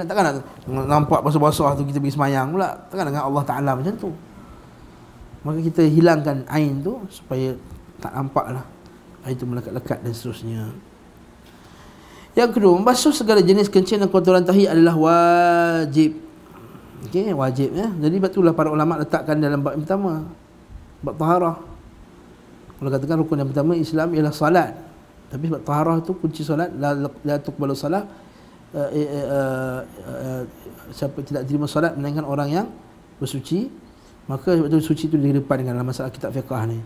takkan nak nampak basah-basah tu kita pergi sembahyang pula. Takkan dengan Allah Ta'ala macam tu. Maka kita hilangkan ain tu supaya tak nampak lah air tu melekat-lekat dan seterusnya. Yang kedua, membasuh segala jenis kencing dan kotoran tahi adalah wajib. Okey, wajib ya. Jadi betulah para ulama letakkan dalam bab yang pertama, bab taharah. Kalau katakan rukun yang pertama Islam ialah salat. Tapi sebab taharah tu kunci solat, la tuqbalu salat, siapa tidak terima solat melainkan orang yang bersuci, maka sebab tu suci tu dikedepankan dalam masalah kitab fiqh ni.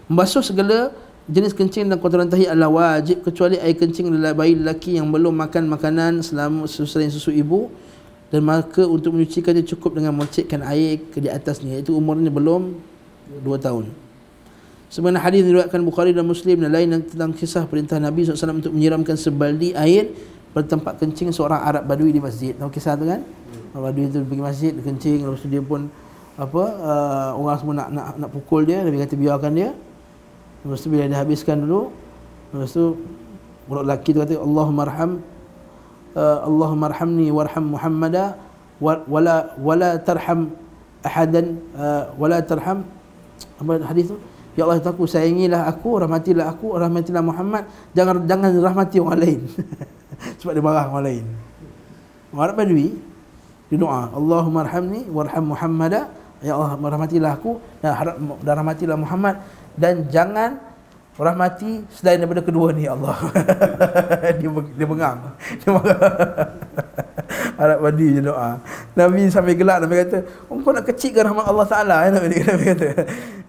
Membasuh segala jenis kencing dan kotoran tahi adalah wajib kecuali air kencing bayi lelaki yang belum makan makanan selama selain susu ibu, dan maka untuk menyucikannya cukup dengan mencikkan air ke di atasnya, iaitu umurnya belum 2 tahun. Sebenarnya hadis diriwayatkan Bukhari dan Muslim dan lain tentang kisah perintah Nabi SAW untuk menyiramkan sebaldi air pada tempat kencing seorang Arab Badui di masjid. Tahu kisah tu kan? Orang Badui tu pergi masjid, dia kencing, lepas tu dia pun orang semua nak pukul dia, Nabi kata biarkan dia. Lepas tu bila dia habiskan dulu, lepas tu budak lelaki tu kata Allahumma arhamni warham Muhammada wala tarham ahadan wala tarham, apa hadis tu? Ya Allah, aku sayangilah aku, rahmatilah Muhammad, jangan rahmati orang lain. Sebab dia marah orang lain. Orang Badui dia doa, Allahumma arhamni warham Muhammada, ya Allah rahmatilah aku dan rahmatilah Muhammad, dan jangan rahmati selain daripada kedua ni, ya Allah. dia bengang. Dia marah. Arab Badui je doa. Nabi sampai gelak, Nabi kata, kau nak kecilkan rahmat Allah Ta'ala, Nabi kata.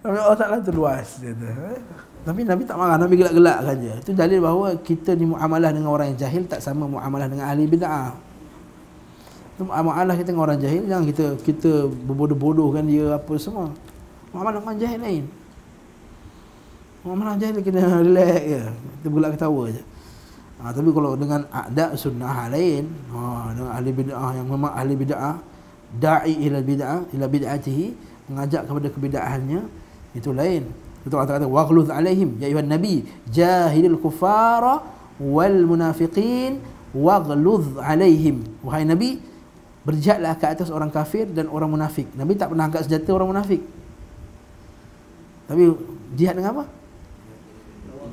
Rahmat Allah Ta'ala tu luas, dia kata. Tapi Nabi tak marah, Nabi gelak-gelakkan je. Itu dalil bahawa kita ni muamalah dengan orang yang jahil tak sama muamalah dengan ahli bid'ah. Muamalah kita dengan orang jahil, jangan kita berbodoh-bodohkan dia apa semua. Muamalah dengan jahil lain. Muamalah jahil kena relax je, kita gelak ketawa je. Tapi kalau dengan adab sunnah lain, dengan ahli bid'ah yang memang ahli bid'ah, da'i ila bid'ah, ila bid'atihi, mengajak kepada kebid'ahannya, itu lain. Itu Allah kata waghluz alaihim ya ayuhan nabi jahilil kuffara wal munafiqin waghluz alaihim. Wahai nabi, berjihadlah ke atas orang kafir dan orang munafik. Nabi tak pernah angkat senjata orang munafik. Tapi jihad dengan apa?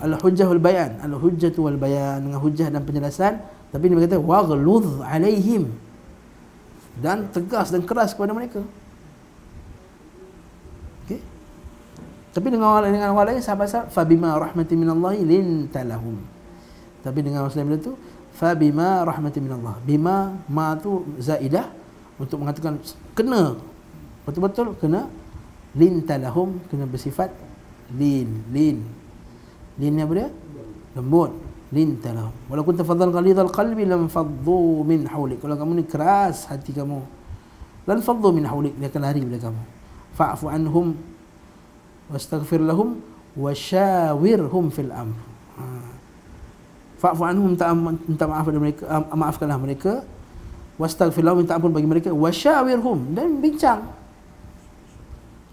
Al-hujjah wal bayan, al-hujjatu wal bayan, dengan hujjah dan penjelasan. Tapi Nabi kata waghluz alaihim, dan tegas dan keras kepada mereka. Okey. Tapi dengan orang lain sahabat fabima rahmatin minallahi lintalahum. Tapi dengan Muslim itu fabima rahmatin minallah. Bima ma tu zaidah untuk mengatakan kena betul-betul kena, lintalahum kena bersifat lin. Lin apa dia? Lembut. Lintalahum. Walaupun tafadhal ghalidhal qalbi lam faddu min hawlik. Kalau kamu ni keras hati kamu, lan faddu min hawlik, dia akan lari dari kamu. Fa'fu anhum wastaghfir lahum washawirhum fil amr. Fa'fu anhum, minta maaf pada mereka, maafkanlah mereka. Wastaghfir lahum, minta ampun bagi mereka. Washawirhum, dan bincang,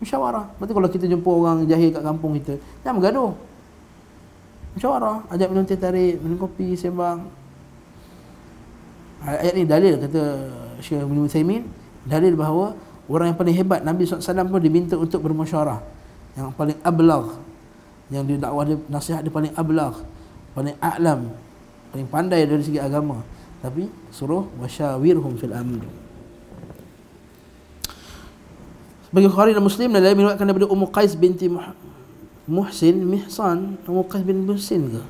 musyawarah. Berarti kalau kita jumpa orang jahil kat kampung kita, jangan bergaduh. Musyawarah, ajak minum teh tarik, minum kopi, sembang. Ayat ni dalil, kata Syekh Ibn Utsaimin, dalil bahawa orang yang paling hebat, Nabi SAW pun diminta untuk bermusyawarah. Yang paling ablagh, yang dia dakwah dia, nasihat dia paling ablagh, paling a'lam, paling pandai dari segi agama. Tapi suruh wasyawirhum fil amr. Bagi Bukhari dan Muslim dan lain meriwayatkan daripada Ummu Qais binti Mihsan. Ummu Qais bin Muhsin ke?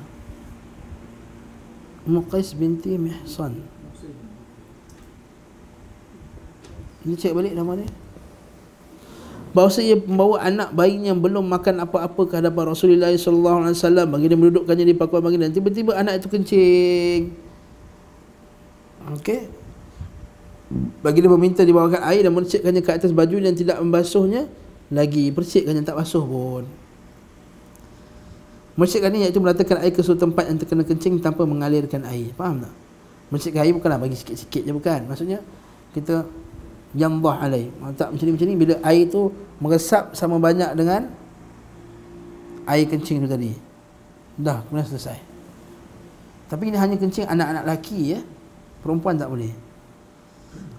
Ummu Qais binti Mihsan. Ini cek balik nama dia. bahawa ia membawa anak bayinya yang belum makan apa-apa ke hadapan Rasulullah sallallahu alaihi wasallam, baginda mendudukkannya di pangkuan baginda, dan tiba-tiba anak itu kencing. Okey. Baginda meminta dibawakan air dan mencikkannya ke atas baju dan tidak membasuhnya lagi. Percikkannya, tak basuh pun. Mercikkan ni iaitu meletakkan air ke suatu tempat yang terkena kencing tanpa mengalirkan air. Faham tak? Mercikkan air bukanlah bagi sikit-sikit je, bukan. Maksudnya kita yandah alaih. Tak macam ni bila air tu meresap sama banyak dengan air kencing tu tadi. Dah, kemudian selesai. Tapi ini hanya kencing anak-anak lelaki ya. Perempuan tak boleh.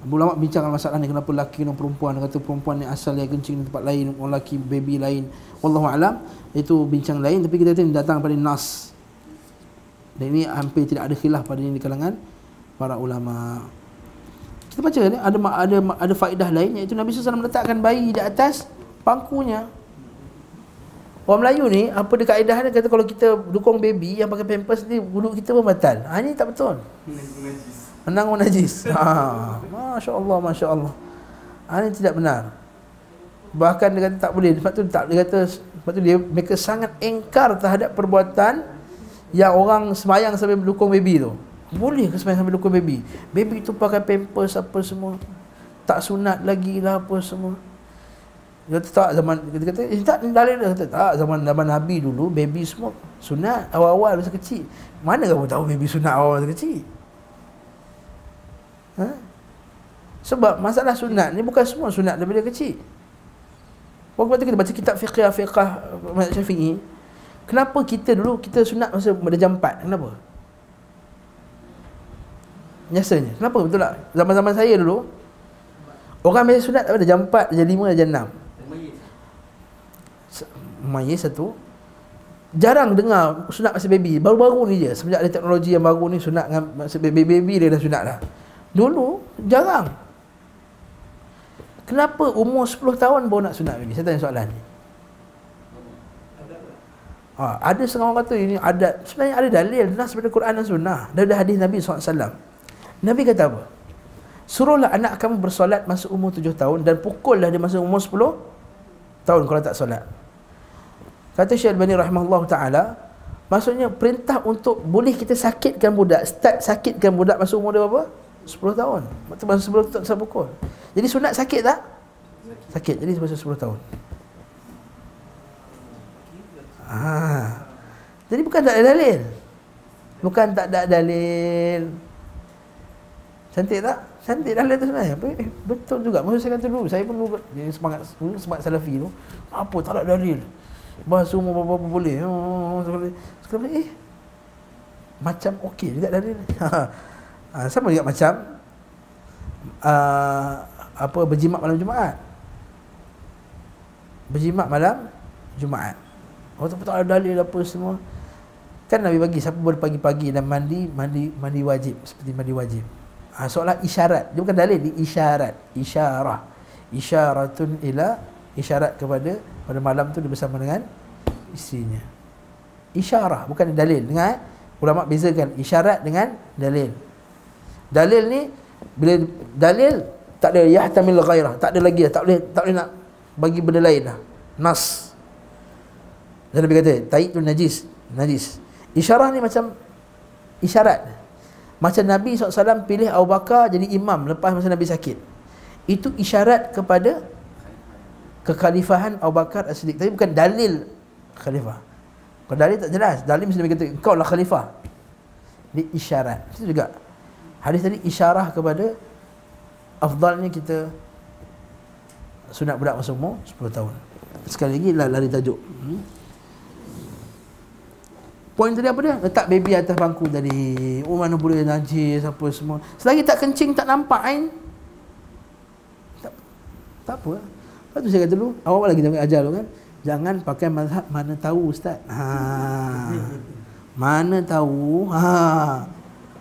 Ulama bincangkan masalah ni, kenapa lelaki dan perempuan. Dia kata perempuan ni asal dia kencing di tempat lain, orang lelaki baby lain. Wallahu alam, itu bincang lain. Tapi kita kata ini datang pada nas, dan ini hampir tidak ada khilaf pada ini di kalangan para ulama. Kita baca ni ada faedah lain, iaitu Nabi SAW meletakkan bayi di atas pangkunya. Orang Melayu ni apa dia kaedah dia, kata kalau kita dukung baby yang pakai pampers ni, wuduk kita pun batal. Ini tak betul. Menang najis. Masya-Allah, masya-Allah. Ini tidak benar. Bahkan dia kata tak boleh. Sebab tu mereka sangat engkar terhadap perbuatan yang orang sembahyang sambil dukung baby tu. Boleh ke sembahyang sambil dukung baby? Baby tu pakai pampers apa semua. Tak sunat lagi lah apa semua. Dia kata tak, zaman kita kata tak dalil. Dia kata tak, zaman Nabi dulu baby semua sunat awal-awal masa kecil. Mana kamu tahu baby sunat awal masa kecil? Sebab masalah sunat ni bukan semua sunat daripada kecil. Waktu kita baca kitab fiqh mazhab Syafi'i, kenapa kita dulu kita sunat masa pada jam 4? Kenapa? Biasanya. Kenapa? Betul tak? Zaman-zaman saya dulu orang biasa sunat pada jam 4, jam 5, jam 6. Mayit satu. Jarang dengar sunat masa baby. Baru-baru ni je, semenjak ada teknologi yang baru ni, sunat masa baby dia dah sunat dah. Dulu jarang. Kenapa umur 10 tahun baru nak sunat baby? Saya tanya soalan ni. Ada setengah orang kata ini adat. Sebenarnya ada dalil nas daripada Quran dan Sunnah, daripada hadis Nabi SAW. Nabi kata apa? Suruhlah anak kamu bersolat masa umur 7 tahun dan pukullah dia masa umur 10 tahun kalau tak solat. Kata Syekh Al-Albani rahimahullah ta'ala, maksudnya perintah untuk boleh kita sakitkan budak, start sakitkan budak masa umur dia berapa? 10 tahun. Masa sebelum tu tak bisa pukul. Jadi sunat sakit tak? Sakit. Jadi masa 10 tahun. Jadi bukan tak ada dalil. Bukan tak ada dalil. Cantik tak? Cantik dalil tu sebenarnya. Betul juga. Maksud saya kata dulu, saya pun dulu semangat salafi tu. Apa tak ada dalil? Bahasa umur berapa boleh. Sekarang macam okey juga dalil. Sama juga macam berjimat malam Jumaat. Berjimat malam Jumaat. Orang tak ada dalil apa semua. Kan Nabi bagi siapa pagi-pagi dan mandi wajib, seperti mandi wajib. Soalan isyarat. Dia bukan dalil, dia isyarat. Isyarah. Isyaratun ila, isyarat kepada pada malam tu dia bersama dengan isterinya. Isyarah bukan dalil. Dengar, ulama bezakan isyarat dengan dalil. Dalil ni bila dalil tak ada yahtamil ghairah, tak ada lagi dah, tak boleh nak bagi benda lain dah. Nas. Dan Nabi kata tai tu najis. Isyarah ni macam isyarat. Macam Nabi SAW pilih Abu Bakar jadi imam lepas masa Nabi sakit. Itu isyarat kepada kekhalifahan Abu Bakar As-Siddiq. Tapi bukan dalil khalifah. Kalau dalil tak jelas. Dalil mesti Nabi kata engkau lah khalifah. Dia isyarat. Itu juga hadis tadi isyarah kepada afdalnya kita sunat budak masa umur 10 tahun. Sekali lagi lari tajuk. Poin tadi apa dia? Letak baby atas bangku tadi. Mana boleh najis apa semua. Selagi tak kencing, tak nampak ain, tak apa. Lepas tu saya kata dulu, awal lagi jangan ajar dulu kan. Jangan pakai mazhab mana tahu ustaz. Mana tahu.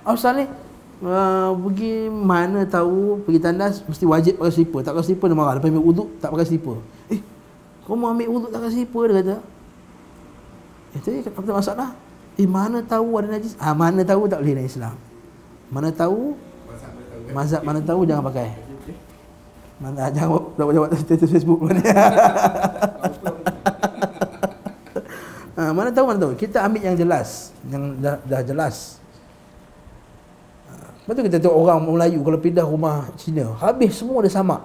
Ustaz ni pergi mana tahu, pergi tandas mesti wajib pakai slipper. Tak pakai slipper dia marah. Lepas ambil wuduk tak pakai slipper. Kau mau ambil wuduk tak pakai slipper, dia kata. Itu apa masalah? Mana tahu ada najis? Mana tahu tak boleh dalam Islam. Mana tahu? Mazhab mana tahu jangan pakai. Mana jawab jawab status Facebook mana. Mana tahu. Kita ambil yang jelas, yang dah jelas. Betul kita tengok orang Melayu kalau pindah rumah Cina, habis semua dia sama.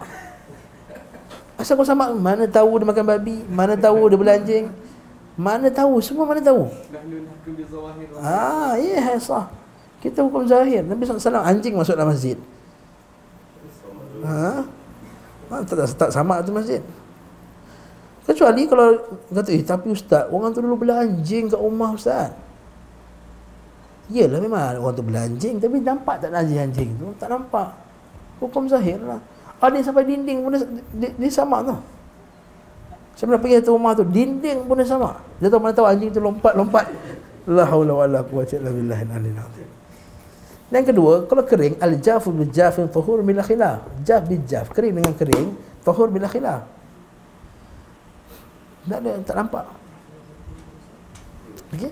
Asal kau sama? Mana tahu dia makan babi, mana tahu dia belanjing, mana tahu, semua mana tahu. Ya, sah. Kita hukum zahir. Nabi SAW anjing masuk dalam masjid. Tak sama tu masjid. Kecuali kalau kata, tapi ustaz, orang tu dulu belanjing kat rumah ustaz. Yelah memang orang tu belanjing, tapi nampak tak najis anjing tu? Tak nampak. Hukum zahir lah. Ada sampai dinding pun dia sama tu. Saya pernah pergi atas rumah tu, dinding pun dia sama. Dia tahu mana tahu anjing tu lompat-lompat. La haula wala quwwata illa billahil aliyyil azim. Dan kedua, kalau kering, al-jafu bil-jafin tahur bila khilaf. Jaf bil-jaf, kering dengan kering, tahur bila khilaf. Tak nampak. Okey?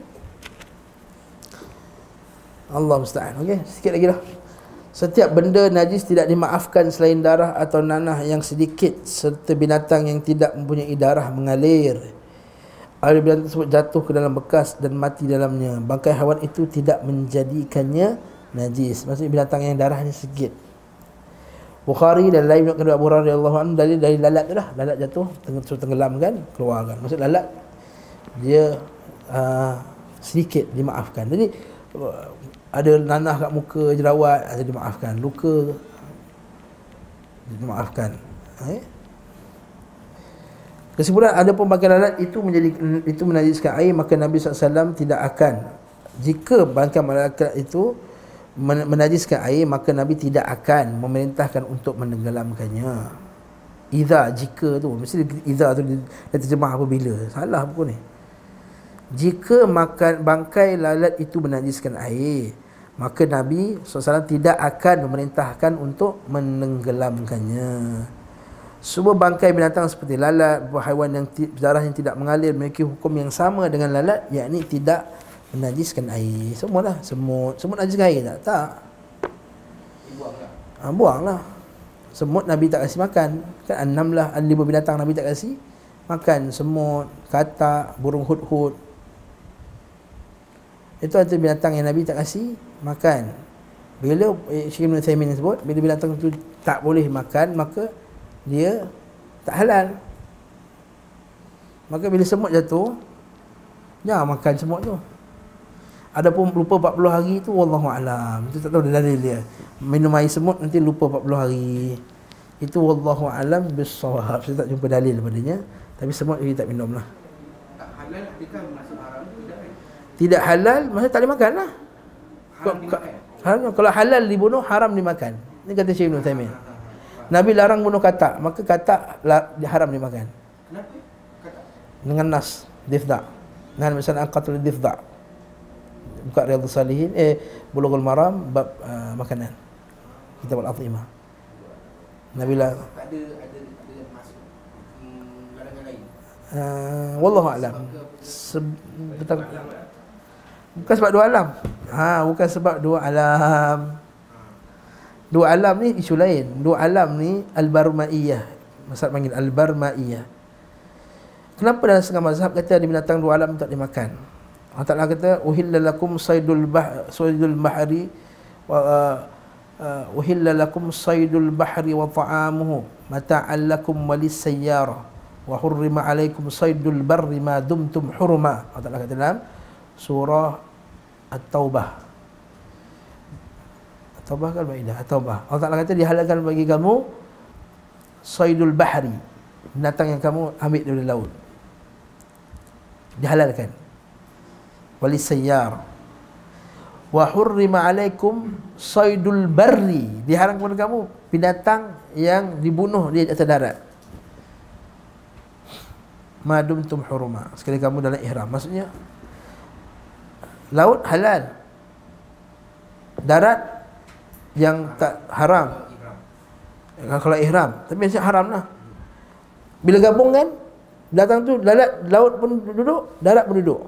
Allah musta'an. Okey, sikit lagi dah. Setiap benda najis tidak dimaafkan selain darah atau nanah yang sedikit serta binatang yang tidak mempunyai darah mengalir. Apabila binatang tersebut jatuh ke dalam bekas dan mati dalamnya, bangkai haiwan itu tidak menjadikannya najis. Maksudnya binatang yang darahnya sedikit. Bukhari dan lain kedua Abu Hurairah radhiyallahu anhu dari lalat tu lah. Lalat jatuh, tenggelam kan, keluarkan. Maksud lalat dia sedikit dimaafkan. Jadi ada nanah kat muka, jerawat, ada dimaafkan. Luka dimaafkan. Kesimpulan, ada pun bangkai lalat itu menajiskan air, maka Nabi SAW tidak akan, jika bangkai malaikat itu menajiskan air, maka Nabi tidak akan memerintahkan untuk menenggelamkannya. Jika tu, mesti idza tu dia terjemah apabila. Salah buku ni. Jika makan bangkai lalat itu menajiskan air, maka Nabi SAW tidak akan memerintahkan untuk menenggelamkannya. Semua bangkai binatang seperti lalat, haiwan yang darah yang tidak mengalir memiliki hukum yang sama dengan lalat, yakni tidak menajiskan air. Semualah, semut najiskan air tak? Buanglah. Semut Nabi tak kasih makan. Kan 6 lah, 5 binatang Nabi tak kasih makan. Semut, katak, burung hudhud. Itu antara binatang yang Nabi tak kasih makan. Bila Syekh Ibn Uthaymin sebut, bila binatang itu tak boleh makan, maka dia tak halal. Maka bila semut jatuh, jangan makan semut tu. Adapun lupa 40 hari tu wallahu alam. Itu tak tahu dalil dia. Minum air semut nanti lupa 40 hari. Itu wallahu alam bis-shawab. Saya tak jumpa dalil padanya, tapi semut kita tak minum lah. Tak halal adakah masuk haram tidak? Tidak halal maksudnya tak boleh makan lah. Kalau halal dibunuh, haram dimakan. Ini kata Syekh Ibn Uthaymin. Nabi larang bunuh katak, maka katak haram dimakan. Kenapa? Katak. Dengan nas difda. Dengan misalnya qatlul difda. Buka Riyadhus Salihin, Bulughul Maram bab makanan. Kitab Al-Athimah. Nabi lah Tak ada masuk larangan lain. Wallahu a'lam. Bukan sebab dua alam. Bukan sebab dua alam. Dua alam ni isu lain. Dua alam ni al-barmaiyah. Maksud panggil al-barmaiyah. Kenapa dalam setengah mazhab kata ada binatang dua alam tak dimakan? Allah Ta'ala kata uhilla lakum saydul bahri wa uhilla lakum saydul bahri wa ta'amuhu mata'an lakum walis sayyarah wa hurrima alaikum saydul barri ma dumtum hurma. Allah Ta'ala kata dalam surah At-Taubah. At-Taubah kan Maidah, At-Taubah. Allah Ta'ala kata dihalalkan bagi kamu saydul bahri, binatang yang kamu ambil dari laut. Dihalalkan. Walis sayyar. Wa hurrima alaikum saydul barri, diharamkan kepada kamu binatang yang dibunuh di atas darat. Ma dumtum hurma, sekali kamu dalam ihram. Maksudnya laut halal, darat yang tak haram. Kalau ihram, tapi masih haram lah. Bila gabung kan, datang tu laut pun duduk, darat pun duduk.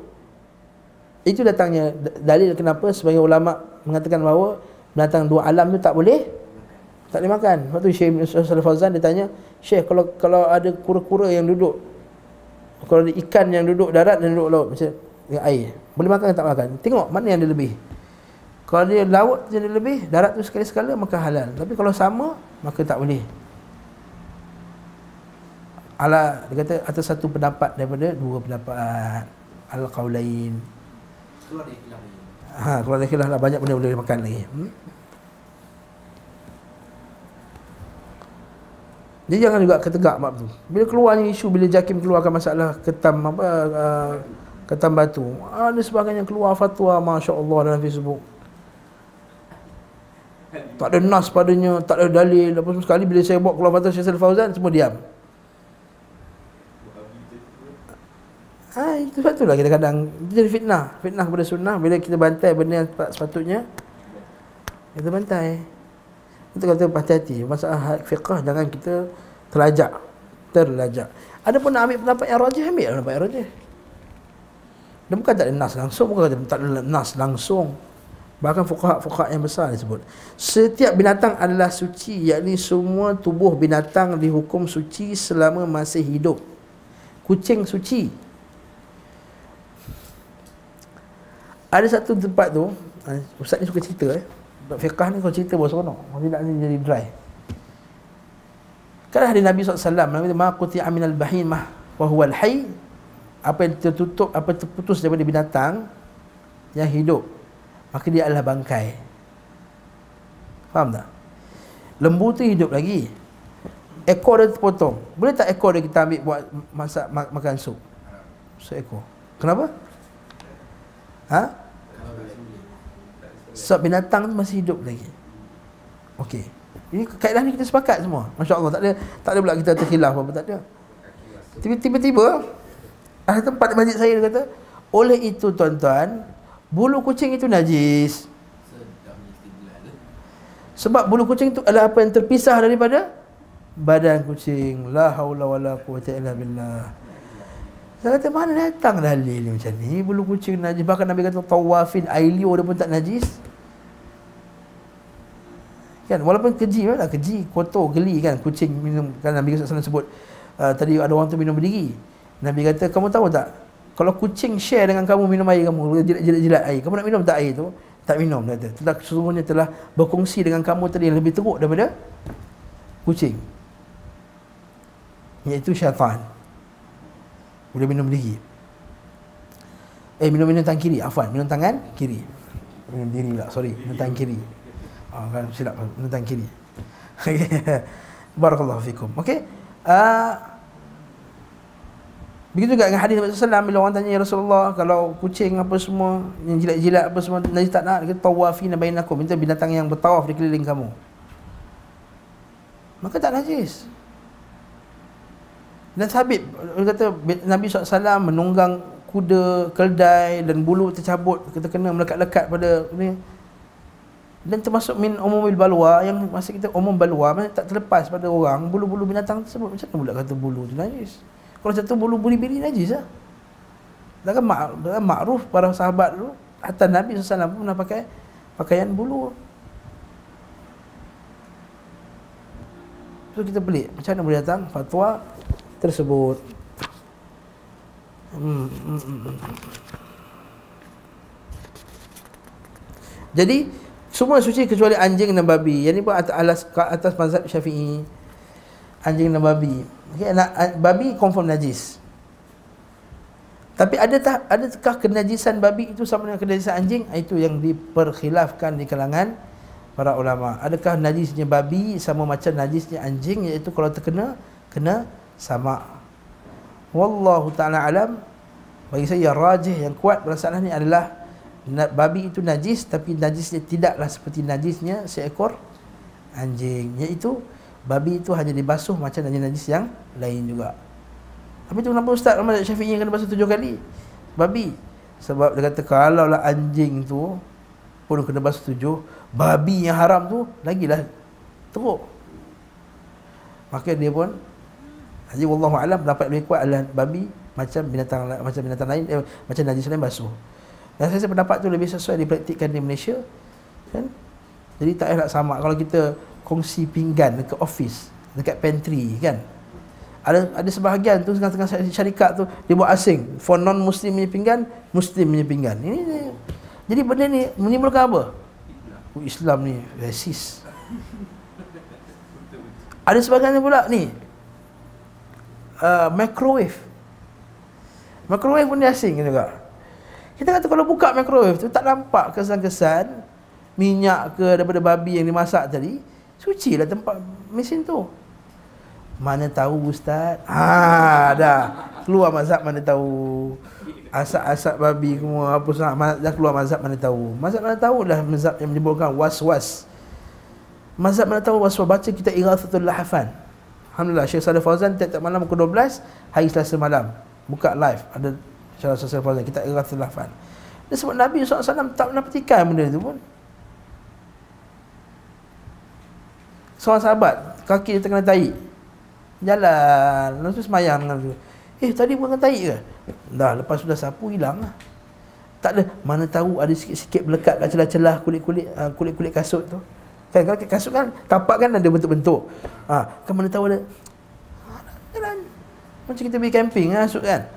Itu datangnya dalil kenapa sebagai ulama mengatakan bahawa binatang dua alam tu tak boleh Tak boleh makan. Lepas tu Syekh Salih Fauzan dia tanya, Syekh, kalau ada kura-kura yang duduk, kalau ada ikan yang duduk darat dan duduk laut macam air, boleh makan ke tak makan? Tengok mana yang ada lebih. Kalau dia laut dia ada lebih, darat tu sekali-sekala, maka halal. Tapi kalau sama, maka tak boleh. Dia kata atas satu pendapat daripada dua pendapat, al-qaulain. Keluar dari khilaf lagi. Keluar dari khilaf lah, banyak benda boleh makan lagi. Dia jangan juga ketegak bab tu. Bila keluarnya isu, bila JAKIM keluarkan masalah ketam ketam batu, ada sebagainya keluar fatwa, masya-Allah, dalam Facebook. Tak ada nas padanya, tak ada dalil. Lepas sekali bila saya bawa keluar fatwa Syekh Salih Fauzan, semua diam. Itu sebab itulah kadang-kadang jadi fitnah kepada sunnah. Bila kita bantai benda yang tak sepatutnya, kita bantai. Kita kata hati-hati masalah fiqh, jangan kita terlajak. Ada pun nak ambil pendapat yang rajih, ambil pendapat yang rajih. Dia bukan tak ada nas langsung, bukan kata tak ada nas langsung. Bahkan fuqaha yang besar disebut setiap binatang adalah suci, yakni semua tubuh binatang dihukum suci selama masih hidup. Kucing suci. Ada satu tempat tu, ustaz ni suka cerita fiqh ni, kalau cerita baru seronok, kalau tidak ni jadi dry. Kan hadis Nabi SAW, Nabi kata, ma quti'a minal bahimah wa huwal hayy, apa yang tertutup, apa terputus daripada binatang yang hidup, maka dia adalah bangkai. Faham tak? Lembu tu hidup lagi, ekor dia terpotong, boleh tak ekor dia kita ambil buat masak makan sup? Seekor. Kenapa? Sebab binatang tu masih hidup lagi. Okey. Ini kaedah ni kita sepakat semua. Masya-Allah, tak ada pula kita terkhilaf apa, tak ada. Tiba-tiba ada tempat di masjid saya, dia kata, oleh itu tuan-tuan, bulu kucing itu najis. Sebab bulu kucing itu adalah apa yang terpisah daripada badan kucing. La haula wala quwwata illa billah. Saya kata, mana datang dalil ni macam ni? Bulu kucing najis. Bahkan Nabi kata tawafin ailio dia pun tak najis. Kan, walaupun keji, kotor, geli kan kucing minum. Kan Nabi SAW sebut tadi ada orang tu minum berdiri. Nabi kata, kamu tahu tak, kalau kucing share dengan kamu minum air kamu, jilat air, kamu nak minum tak air tu? Tak minum, dia kata. Sesungguhnya telah berkongsi dengan kamu tadi yang lebih teruk daripada kucing, iaitu syaitan. Boleh minum berdiri. Minum tangan kiri. Minum tangan kiri. Minum diri pula, sorry. Minum tangan kiri. Kan silap, minum tangan kiri. Barakallahu fikum. Okey. Begitu juga dengan hadis Nabi SAW, bila orang tanya, ya Rasulullah, kalau kucing apa semua, yang jilat-jilat apa semua, najis tak nak? Dia kata, tawafina bainakum, itu binatang yang bertawaf di keliling kamu, maka tak najis. Dan sabit, dia kata Nabi SAW menunggang kuda keldai dan bulu tercabut, kena melekat-lekat pada ni. Dan termasuk min umumil balwa, yang masa kita umum balwa, tak terlepas pada orang, bulu-bulu binatang tersebut. Macam mana pula kata bulu tu najis? Kalau satu bulu biri-biri najis lah. Dan kan makruf para sahabat dulu, hatta Nabi SAW pun pernah pakai pakaian bulu. So kita pelik, macam mana boleh datang fatwa tersebut? Jadi semua suci kecuali anjing dan babi. Yang ni pun atas mazhab Syafi'i. Anjing dan babi. Okay, babi confirm najis. Tapi adakah kenajisan babi itu sama dengan kenajisan anjing? Itu yang diperkhilafkan di kalangan para ulama. Adakah najisnya babi sama macam najisnya anjing, iaitu kalau terkena kena sama. Wallahu ta'ala alam. Bagi saya rajih, yang kuat masalah ni adalah babi itu najis, tapi najisnya tidaklah seperti najisnya seekor anjing, iaitu babi itu hanya dibasuh macam najis yang lain juga. Tapi tu kenapa Ustaz Ahmad Syafi'i kena basuh 7 kali babi? Sebab dia kata kalau lah anjing tu pun kena basuh 7, babi yang haram tu lagilah teruk. Maka dia pun, jadi wallahu alam, dapat lebih kuat adalah babi macam binatang lain, macam najis lain basuh. Dan saya pendapat tu lebih sesuai dipraktikkan di Malaysia, kan? Jadi tak nak sama. Kalau kita kongsi pinggan dekat office, dekat pantry kan. Ada sebahagian tu tengah-tengah syarikat tu dia buat asing, for non muslim punya pinggan, muslim punya pinggan. Jadi benda ni menimbulkan apa? Islam ni rasis. Ada sebahagian pula ni microwave pun dia asing juga. Kita kata kalau buka microwave tu tak nampak kesan-kesan minyak ke daripada babi yang dimasak tadi, suci lah tempat mesin tu. Mana tahu ustaz? Dah keluar mazhab mana tahu. Asap-asap babi semua apa semua dah keluar mazhab mana tahu. Mazhab mana tahu dah mazhab yang menimbulkan was-was. Mazhab mana tahu was-was. Baca kita Ighathatul Lahfan. Alhamdulillah Syekh Saleh Fauzan tiap malam pukul 12 hari Selasa malam buka live ada Syekh Saleh Fauzan kita Ighathatul Lahfan. Dia sebut Nabi SAW tak pernah petikai benda tu pun. Seorang sahabat kaki dia terkena tahi, jalan, lepas tu semayang dengan tu. Tadi bukan tahi ke? Dah, lepas sudah sapu, hilang lah. Tak ada, mana tahu ada sikit-sikit melekat kat celah-celah kulit-kulit kasut tu. Kan, kalau kasut kan, tapak kan ada bentuk-bentuk. Kan mana tahu ada. Jalan. Macam kita pergi camping, kasut kan.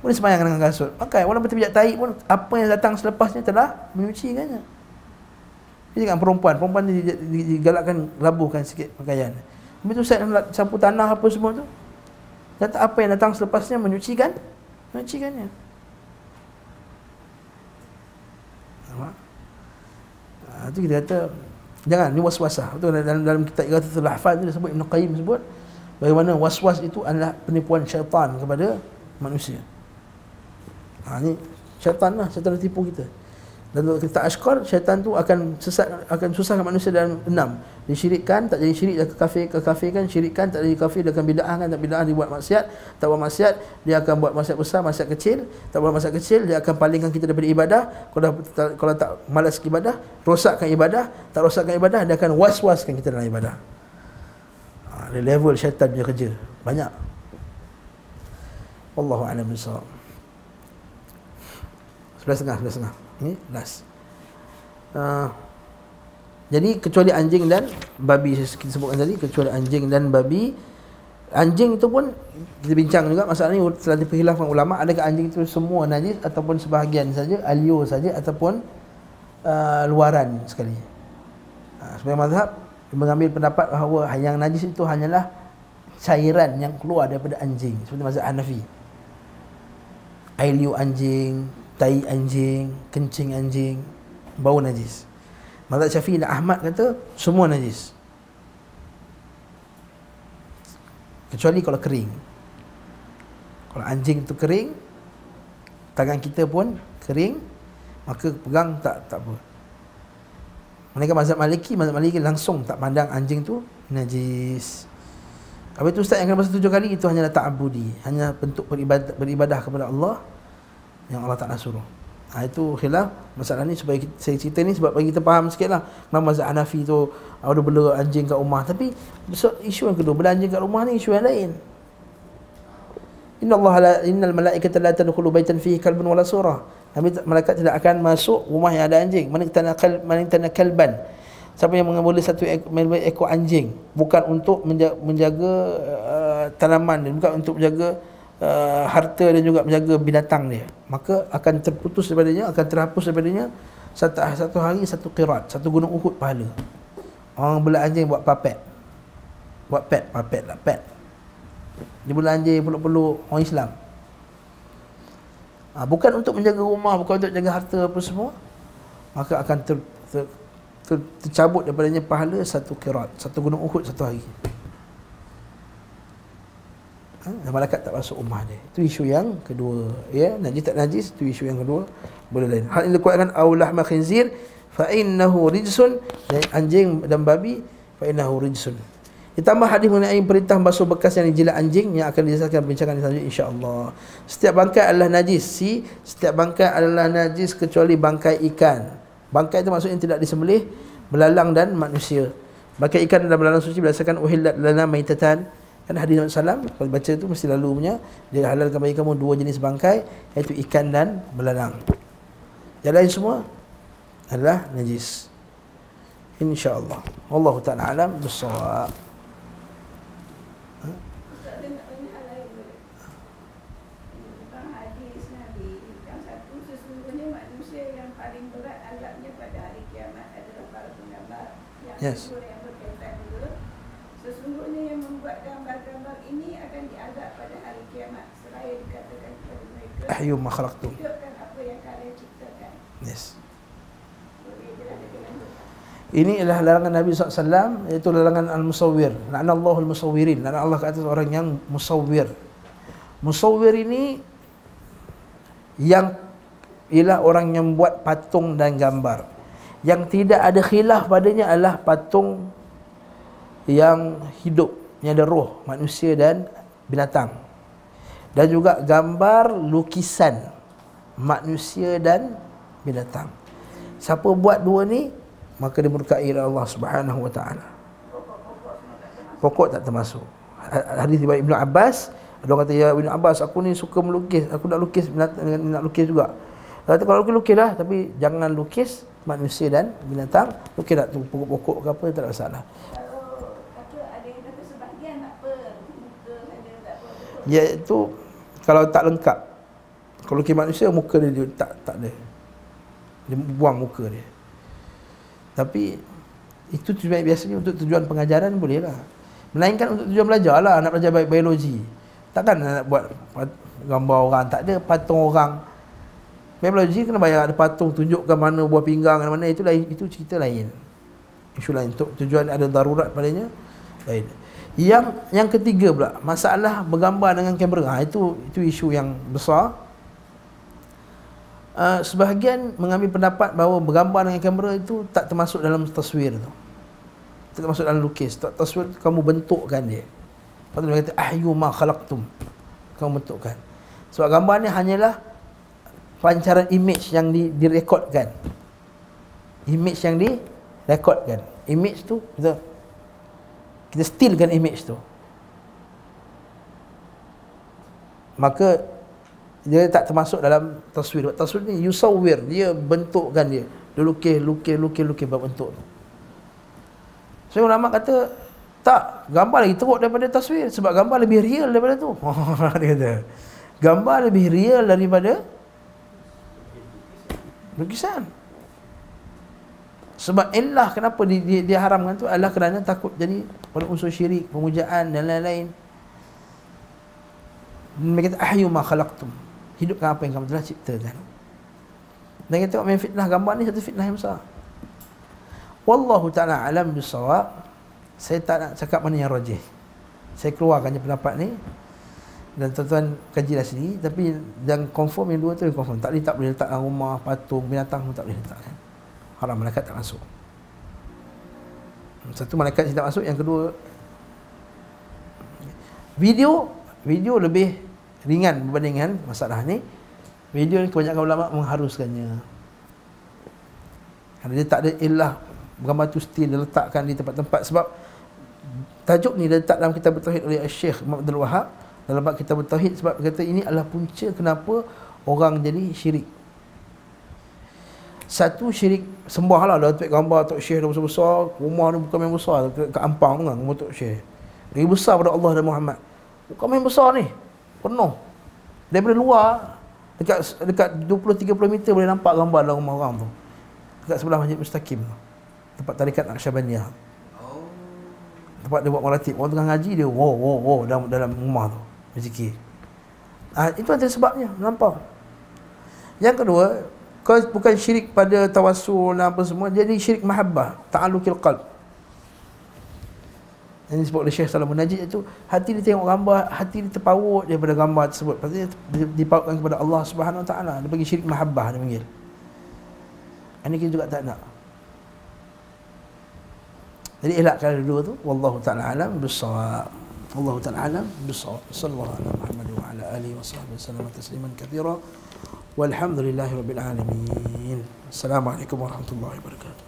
Boleh semayang dengan kasut. Pakai, walaupun terpijak tahi pun, apa yang datang selepasnya telah menyucikannya. Dia cakap perempuan ni digalakkan labuhkan sikit pakaian. Habis tu saya nak sapu tanah apa semua tu. Kata apa yang datang selepasnya menyucikannya. Itu kita kata jangan ni waswasah. Itu dalam kitab Ighathatul Lahfan tu dia sebut, Ibn Qayyim sebut bagaimana waswas itu adalah penipuan syaitan kepada manusia. Ni syaitan lah, syaitan tipu kita. Dan kalau kita asyqar, syaitan tu akan susahkan manusia dalam 6. Disyirikkan, tak jadi syirik, dia kekafirkan, syirikkan, tak jadi kafir, dia akan bid'ahkan, tak bid'ah, dia buat maksiat, tak buat maksiat, dia akan buat maksiat besar, maksiat kecil, tak buat maksiat kecil, dia akan palingkan kita daripada ibadah. Kalau tak malas ibadah, rosakkan ibadah, tak rosakkan ibadah, dia akan was-waskan kita dalam ibadah. Ada level syaitan punya kerja banyak. Wallahu a'lam bissawab. 11.30 ini last. Jadi kecuali anjing dan babi, kita sebutkan tadi, kecuali anjing dan babi. Anjing itu pun kita bincang juga masalah ni telah diperkhilafkan ulama, adakah anjing itu semua najis ataupun sebahagian saja, alio saja ataupun luaran sekali. Sebagai mazhab mengambil pendapat bahawa yang najis itu hanyalah cairan yang keluar daripada anjing, seperti mazhab Hanafi. Air liu anjing, tai anjing, kencing anjing, bau najis. Mazhab Syafi'i dan Ahmad kata semua najis, kecuali kalau kering. Kalau anjing tu kering, tangan kita pun kering, maka pegang tak apa. Mereka mazhab Maliki langsung tak pandang anjing tu najis. Habis tu ustaz yang kena basuh 7 kali itu hanyalah ta'abudi, hanya bentuk beribadah kepada Allah yang Allah Ta'ala suruh. Itu khilaf masalah ni, supaya saya cerita ni sebab bagi kita faham sikit lah. Memang mazhab Hanafi tu ada bela anjing kat rumah, tapi isu yang kedua, bela anjing kat rumah ni isu yang lain. Innal malaikata la tadkhulu baitan fihi kalbun wala surah. Malaikat tidak akan masuk rumah yang ada anjing. Man tana kalban, siapa yang mengambil satu ekor anjing, bukan untuk menjaga tanaman dia, bukan untuk menjaga harta dan juga menjaga binatang dia, maka akan terputus daripadanya, akan terhapus daripadanya satu hari satu qirat, satu gunung Uhud pahala. Orang bela anjing buat papet lah, pet. Dia bela anjing peluk-peluk orang Islam. Bukan untuk menjaga rumah, bukan untuk menjaga harta apa semua, maka akan tercabut daripadanya pahala satu qirat, satu gunung Uhud satu hari. Malaikat tak masuk rumah dia. Itu isu yang kedua, ya. Najis tak najis, itu isu yang kedua, boleh lain. Hal ini dikuatkan aulahma khinzir fa innahu rijsun, anjing dan babi fa innahu rijsun. Ditambah hadis mengenai perintah basuh bekas yang dijilat anjing yang akan disahkan perbincangan selanjutnya insya-Allah. Setiap bangkai adalah najis. Setiap bangkai adalah najis kecuali bangkai ikan. Bangkai itu maksudnya tidak disembelih, belalang dan manusia. Bangkai ikan dan belalang suci berdasarkan uhillat lana maitatan. Kan hadis Nabi sallam, kalau baca tu mesti lalu punya, dia halalkan bagi kamu 2 jenis bangkai, iaitu ikan dan belalang. Yang lain semua adalah najis. Insya-Allah. Wallahu ta'ala alam bis-shawab. Ustaz, ada nak tanya hal lain boleh? Tentang hadis Nabi, yang satu, sesungguhnya manusia yang paling berat azabnya pada hari kiamat adalah para penggambar. Yang Yes. kedua yang berkaitan juga, sesungguhnya yang membuat gambar-gambar ini akan diazab pada hari kiamat, seraya dikatakan kepada mereka, Ahyu ma khalaqtum. hidupkan apa yang kalian ciptakan. Yes. Boleh jelaskan lanjut? Ini adalah larangan Nabi SAW, iaitu larangan al-musawwir. La'anallahu al-musawwirin. La'an Allah ke atas orang yang musawwir. Musawwir ini yang ialah orang yang buat patung dan gambar. Yang tidak ada khilaf padanya adalah patung yang hidup, yang ada roh, manusia dan binatang. Dan juga gambar lukisan manusia dan binatang. Siapa buat dua ni, maka dia murkai Allah Subhanahu wa taala. Pokok tak termasuk. Hadis riwayat Ibnu Abbas, ada orang kata, ya Ibnu Abbas, aku ni suka melukis, aku nak lukis nak lukis juga. Kata kalau lukislah, tapi jangan lukis manusia dan binatang. Lukislah tu pokok-pokok ke apa, tak ada masalah. Kalau kata ada yang kata sebahagian tak apa, muka saja tak apa. Iaitu kalau tak lengkap. Kalau lukis manusia, muka dia tak ada. Dia buang muka dia. Tapi itu tujuan biasanya untuk tujuan pengajaran boleh lah. Melainkan untuk tujuan belajar lah, nak belajar biologi. Takkan nak buat gambar orang, tak ada patung orang. Biologi kena bayar, ada patung tunjukkan mana buah pinggang mana, itu lain, itu cerita lain. Isu lain, untuk tujuan ada darurat padanya lain. Yang ketiga pula, masalah bergambar dengan kamera. Itu isu yang besar. Sebahagian mengambil pendapat bahawa bergambar dengan kamera itu tak termasuk dalam taswir tu. Tak termasuk dalam lukis. Taswir tu kamu bentukkan dia. Lepas tu dia kata ahyu ma khalaqtum. Kamu bentukkan. Sebab gambar ni hanyalah pancaran image yang direkodkan. Image yang direkodkan. Image tu kita stillkan image tu. Maka dia tak termasuk dalam taswir. Taswir ni yusawwir, dia bentukkan dia. Dia lukis berbentuk tu. So ulama kata tak, gambar lagi teruk daripada taswir, sebab gambar lebih real daripada tu. Dia kata gambar lebih real daripada lukisan. Sebab illah kenapa dia haramkan tu adalah kerana takut jadi pada unsur syirik, pemujaan dan lain-lain. Mereka kata ahyu ma khalaqtum, hidupkan apa yang kamu telah ciptakan. Dan kita tengok main fitnah gambar ni satu fitnah yang besar. Wallahu ta'ala alam bisawab. Saya tak nak cakap mana yang rajih. Saya keluarkan je pendapat ni, dan tuan-tuan kajilah sendiri. Tapi yang confirm yang dua tu, yang confirm tak boleh letak dalam rumah, patung, binatang pun tak boleh letak kan? Haram, malaikat tak masuk. Satu, malaikat tidak masuk. Yang kedua, video lebih ringan berbanding dengan masalah ni. Video ni kebanyakan ulama mengharuskannya. Kerana dia tak ada ilah gambar tu still dia letakkan di tempat-tempat. Sebab tajuk ni dia letak dalam kitab Tauhid oleh Syekh Muhammad Abdul Wahab, dalam bab kitab Tauhid, sebab dia kata ini adalah punca kenapa orang jadi syirik. Satu, syirik sembah lah, dah tuik gambar Tok Syekh dah besar-besar, rumah ni bukan main besar, kat Ampang tu kan rumah Tok Syekh, lagi besar pada Allah dan Muhammad, bukan main besar ni, penuh. Daripada luar dekat 20-30 meter boleh nampak gambar dalam rumah orang tu, dekat sebelah Masjid Mustaqim tu, tempat tarikat Naqsyabandiyah. Tempat dia buat maratib, orang tengah ngaji dia wow dalam rumah tu berzikir. Itu antara sebabnya nampak. Yang kedua, kalau bukan syirik pada tawassul dan apa semua, jadi syirik mahabbah, ta'alluqil qalb. Yang disebut oleh Syekh Salamun Najib itu, hati dia tengok gambar, hati dia terpaut daripada gambar tersebut. Lepas tu dia dipautkan kepada Allah Subhanahu Wa Taala. Dia bagi syirik mahabbah, dia panggil. Ini kita juga tak nak. Jadi elakkan dua tu. Wallahu ta'ala alam bis-shawab. Wallahu ta'ala alam bis-shawab. Sallallahu ala Muhammad wa ala alihi wa sahbihi wasallam tasliman katsira. Walhamdulillahirabbil alamin. Assalamualaikum warahmatullahi wabarakatuh.